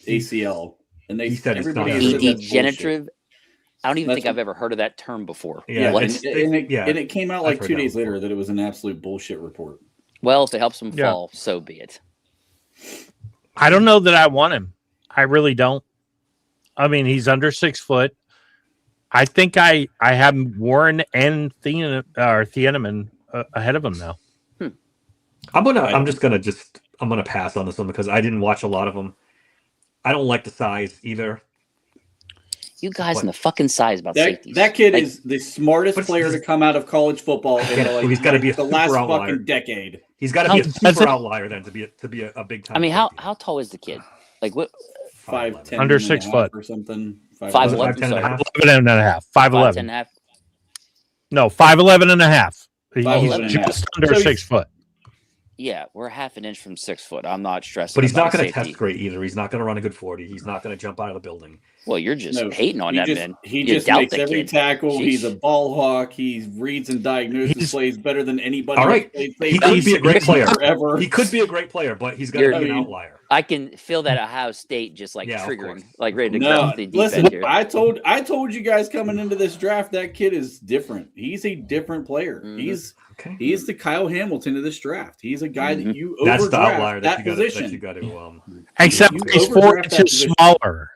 ACL, and he said it's everybody not has that. said that's Degenerative. I don't even That's think I've ever heard of that term before. Yeah, What? and it came out I've like heard 2 that days before. later that it was an absolute bullshit report. Well, if it helps him Yeah. fall, so be it. I don't know that I want him. I really don't. I mean, he's under 6 foot. I think I have Warren and Thieneman ahead of him now. I'm gonna pass on this one because I didn't watch a lot of them. I don't like the size either. You guys and the fucking size about safeties. That kid Like, is the smartest player to come out of college football in He's gotta be a the last super outlier. fucking decade. He's got to be a How- super outlier then to be a big time. I mean, how tall is the kid? Like what? 5'10", Under and a 6 half foot. or something. 5'11", 5'10" and a half. 11 and a half. 5'11. 5'10" and a half. No, 5'11 and a half. He's 5'11 and a half. just under So 6 foot. Yeah, we're half an inch from 6 foot. I'm not stressing. But he's about not going to safety. test great either. He's not going to run a good 40. He's not going to jump out of the building. Well, you're just No, hating on that man. He You just doubt makes the every kid. tackle. Sheesh. He's a ball hawk. He reads and diagnoses plays better than anybody. All right. He He could be a great player. Forever. He could be a great player, but he's got to You're- be an outlier. I can feel that Ohio State just like Yeah, of triggering, course. like ready to No, grab the deep listen. end here. I told you guys coming into this draft that kid is different. He's a different player. Mhm. He's the Kyle Hamilton of this draft. He's a guy that you That's the overdraft outlier that that you position. got to. Except You he's 4 overdraft that inches position. smaller.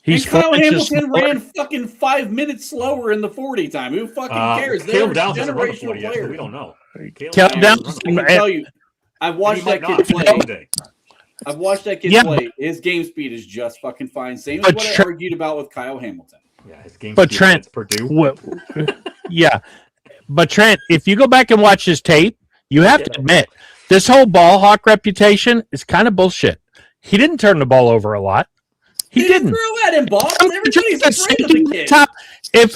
He's And Kyle 4 inches Hamilton smaller. ran fucking 5 minutes slower in the 40 time. Who fucking cares? They're Caleb a Downs hasn't run the generational 40 yet, so player. we don't know. Caleb Downs- I can tell you, I've watched that kid play. Someday. I've watched that kid Yeah, play. His game speed is just fucking fine. Same as But what I Trent- argued about with Kyle Hamilton. Yeah, his game But speed Trent- against Purdue. Well, yeah, But Trent, if you go back and watch his tape, you have to admit this whole ball hawk reputation is kind of bullshit. He didn't turn the ball over a lot. He didn't. Throw at him, Bob. Everybody's afraid of the kid.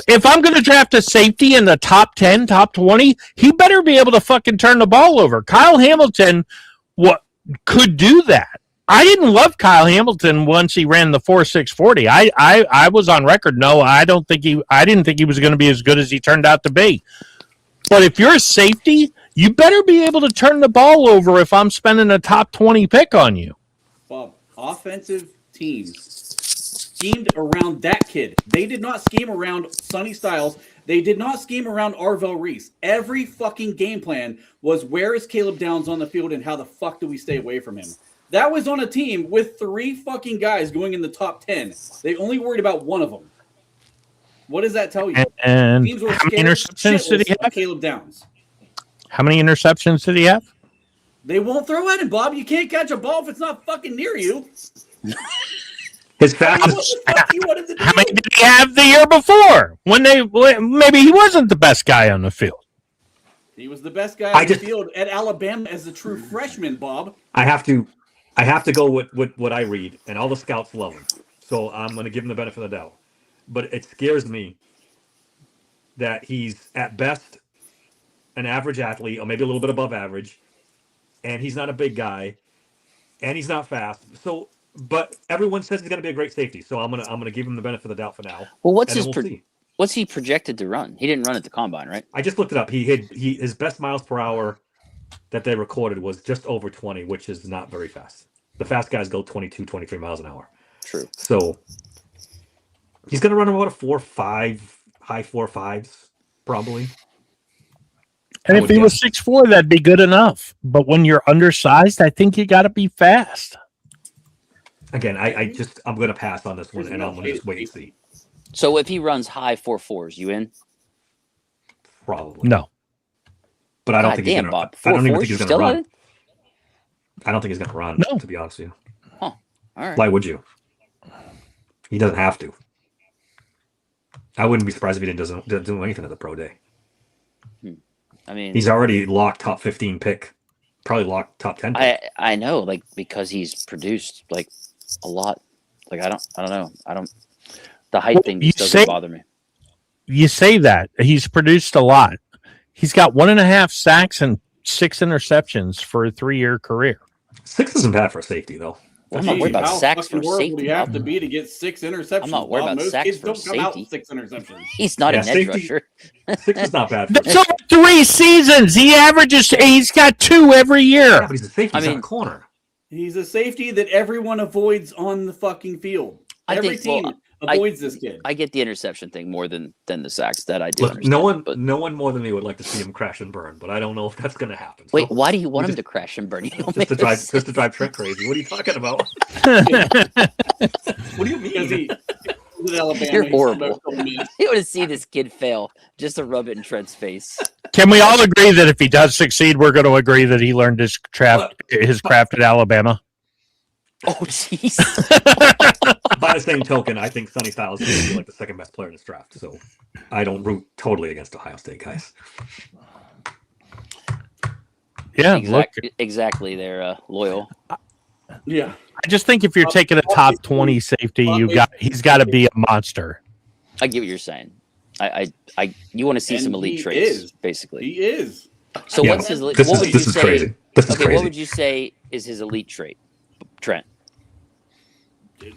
If I'm going to draft a safety in the top 10, top 20, he better be able to fucking turn the ball over. Kyle Hamilton could do that. I didn't love Kyle Hamilton once he ran the 4.640. I was on record. No, I didn't think he was going to be as good as he turned out to be. But if you're a safety, you better be able to turn the ball over if I'm spending a top 20 pick on you. Bob, offensive teams schemed around that kid. They did not scheme around Sonny Styles. They did not scheme around Arvell Reese. Every fucking game plan was where is Caleb Downs on the field and how the fuck do we stay away from him? That was on a team with 3 fucking guys going in the top 10. They only worried about one of them. What does that tell you? And teams were how many interceptions did he have? Caleb Downs. How many interceptions did he have? They won't throw at him, Bob. You can't catch a ball if it's not fucking near you. His fastest. How many did he have the year before? Maybe he wasn't the best guy on the field. He was the best guy on the field at Alabama as a true freshman, Bob. I have to go with what I read, and all the scouts love him. So I'm going to give him the benefit of the doubt. But it scares me that he's at best an average athlete, or maybe a little bit above average, and he's not a big guy, and he's not fast. So, but everyone says he's going to be a great safety. So I'm gonna give him the benefit of the doubt for now. Well, what's he projected to run? He didn't run at the combine, right? I just looked it up. His best miles per hour that they recorded was just over 20, which is not very fast. The fast guys go 22, 23 miles an hour. True. So he's going to run about a 4.5, high 4.5s, probably. And if he was 6'4", that'd be good enough. But when you're undersized, I think you got to be fast. Again, I'm going to pass on this one, and I'm going to just wait and see. So if he runs high 4.4s, you in? Probably. No. But I don't think he's going to. I don't even think he's going to run. I don't think he's going to run, to be honest with you. Huh. All right. Why would you? He doesn't have to. I wouldn't be surprised if he didn't do anything at the pro day. I mean, he's already locked top 15 pick, probably locked top 10 pick. I know, because he's produced a lot. I don't know. The height thing just doesn't bother me. You say that he's produced a lot. He's got 1.5 sacks and 6 interceptions for a 3-year career. 6 isn't bad for a safety, though. Well, I'm not worried about sacks for safety. Do you have to be to get 6 interceptions? I'm not worried about Most sacks kids for don't safety. come out with 6 interceptions. He's not an edge rusher. 6 is not bad. That's over 3 seasons. He's got 2 every year. Yeah, but he's a safety. He's not a corner. He's a safety that everyone avoids on the fucking field. Every team avoids this kid. I get the interception thing more than the sacks. That I do. Look, understand, no one more than me would like to see him crash and burn, but I don't know if that's going to happen. Wait, why do you want him to crash and burn? Just to drive Trent crazy. What are you talking about? What do you mean? You're horrible. You want to see this kid fail just to rub it in Trent's face. Can we all agree that if he does succeed, we're going to agree that he learned his craft at Alabama? Oh, jeez. By the same token, I think Sonny Styles is going to be the second best player in this draft. So I don't root totally against Ohio State guys. Yeah, exactly. They're loyal. Yeah. I just think if you're taking a top 20 safety, he's got to be a monster. I get what you're saying. You want to see some elite traits, basically. He is. So what's his? This is crazy. This is crazy. What would you say is his elite trait, Trent?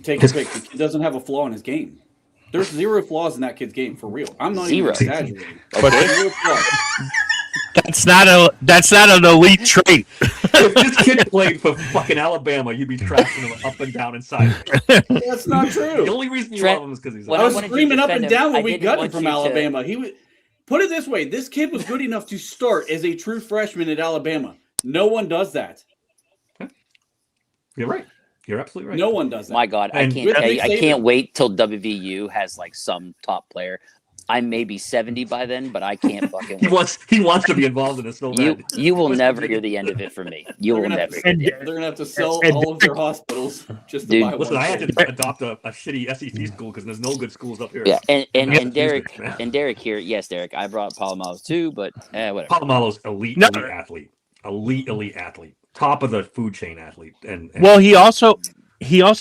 Take a pick. The kid doesn't have a flaw in his game. There's 0 flaws in that kid's game, for real. I'm not even exaggerating. But 0 flaws. That's not an elite trait. If this kid played for fucking Alabama, you'd be trashing him up and down inside. That's not true. The only reason you love him is because he's. I was screaming up and down when we got him from Alabama. He was. Put it this way: this kid was good enough to start as a true freshman at Alabama. No one does that. You're right. You're absolutely right. No one does that. My God, I can't wait till WVU has some top player. I may be 70 by then, but I can't fucking. He wants to be involved in this so bad. You will never hear the end of it from me. You will never. They're gonna have to sell all of their hospitals just to Dude, buy one. Listen, I had to adopt a shitty SEC school because there's no good schools up here. Yeah, and Massachusetts, Derek man. and Derek here. Yes, Derek. I brought Palomalos too, but whatever. Palomalo's elite athlete, elite athlete, top of the food chain athlete. And Well, he also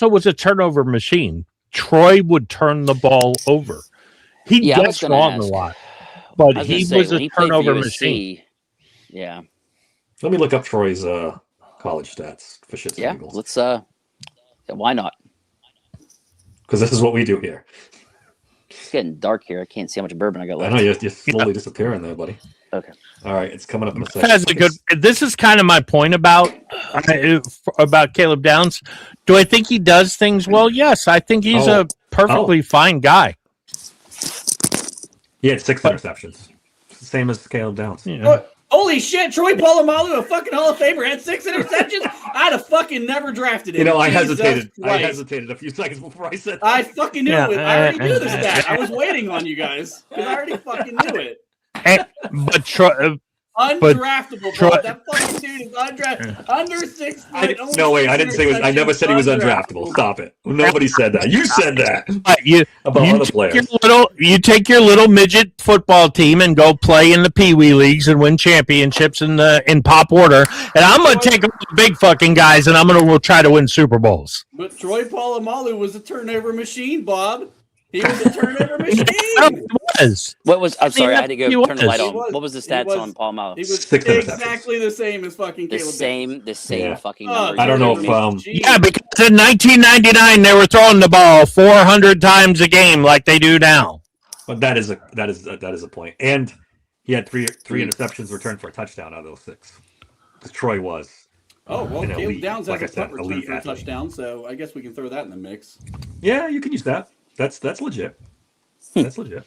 was a turnover machine. Troy would turn the ball over. He gets wrong a lot, but he was a turnover machine. Yeah. Let me look up Troy's college stats for shits and giggles. Let's. Why not? Because this is what we do here. It's getting dark here. I can't see how much bourbon I got I left. know you're slowly disappearing there, buddy. Okay. All right, it's coming up in a That's second. a good. This is kind of my point about Caleb Downs. Do I think he does things well? Yes, I think he's a perfectly fine guy. He had 6 interceptions, same as Caleb Downs. Yeah. Holy shit, Troy Polamalu, a fucking Hall of Famer, had 6 interceptions. I'd have fucking never drafted him. You know, I Jesus hesitated. I Christ. hesitated a few seconds before I said that. I fucking knew it. I already knew the stat. I was waiting on you guys because I already fucking knew it. But Troy, Undraftable, Troy- bro. That fucking dude is undraftable. Under 6 foot. No, wait, I didn't say I never said he was undraftable. Stop it. Nobody said that. You said that about other players. You take your little midget football team and go play in the Pee Wee leagues and win championships in Pop Order, and I'm gonna take the big fucking guys and I'm gonna try to win Super Bowls. But Troy Polamalu was a turnover machine, Bob. He was a turnover machine. What was? I'm sorry, I had to go He turn the light on. was. What was the stats on Paul Mallow? He was 6 interceptions. exactly the same as fucking The Caleb. same fucking number. I don't know if Yeah, because in 1999 they were throwing the ball 400 times a game like they do now. But that is a point. And he had three interceptions returned for a touchdown out of those 6. Because Troy was. Oh, well, an Caleb elite, Downs like I has a said, punt return elite for a athlete. touchdown, so I guess we can throw that in the mix. Yeah, you can use that. That's legit. That's legit.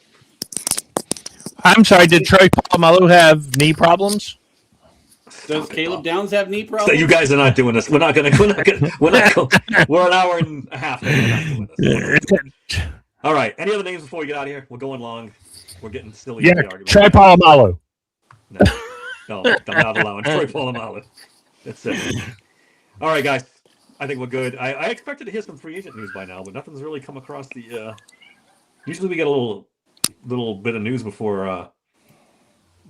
I'm sorry, did Troy Polamalu have knee problems? Does Caleb Downs have knee So problems? you guys are not doing this. We're not gonna. We're an hour and a half. We're not doing this. All right. Any other names before we get out of here? We're going long. We're getting silly. Yeah, in the argument. Troy Polamalu. No, I'm not allowing Troy Polamalu. That's it. All right, guys. I think we're good. I expected to hear some free agent news by now, but nothing's really come across the. Usually we get a little bit of news before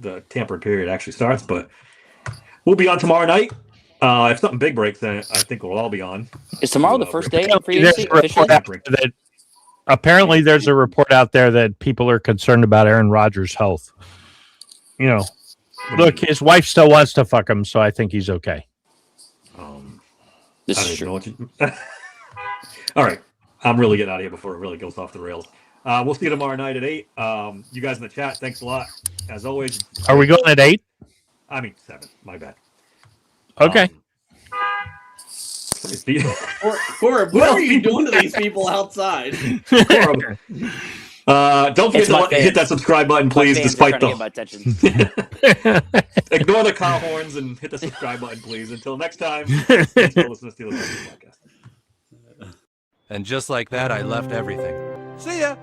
the tampered period actually starts, but we'll be on tomorrow night. If something big breaks, then I think we'll all be on. Is tomorrow the first day of free There's agency a report officially? out that apparently there's a report out there that people are concerned about Aaron Rodgers' health. You know, look, his wife still wants to fuck him, so I think he's okay. This I is don't know true. what you... All right. I'm really getting out of here before it really goes off the rails. We'll see you tomorrow night at 8. You guys in the chat, thanks a lot. As always. Are we going at 8? I mean 7. My bad. Okay. Cora, what are you doing to these people outside? Don't forget to hit that subscribe button, please. Despite the ignore the car horns and hit the subscribe button, please. Until next time, thanks for listening to Steelers Podcast. And just like that, I left everything. See ya!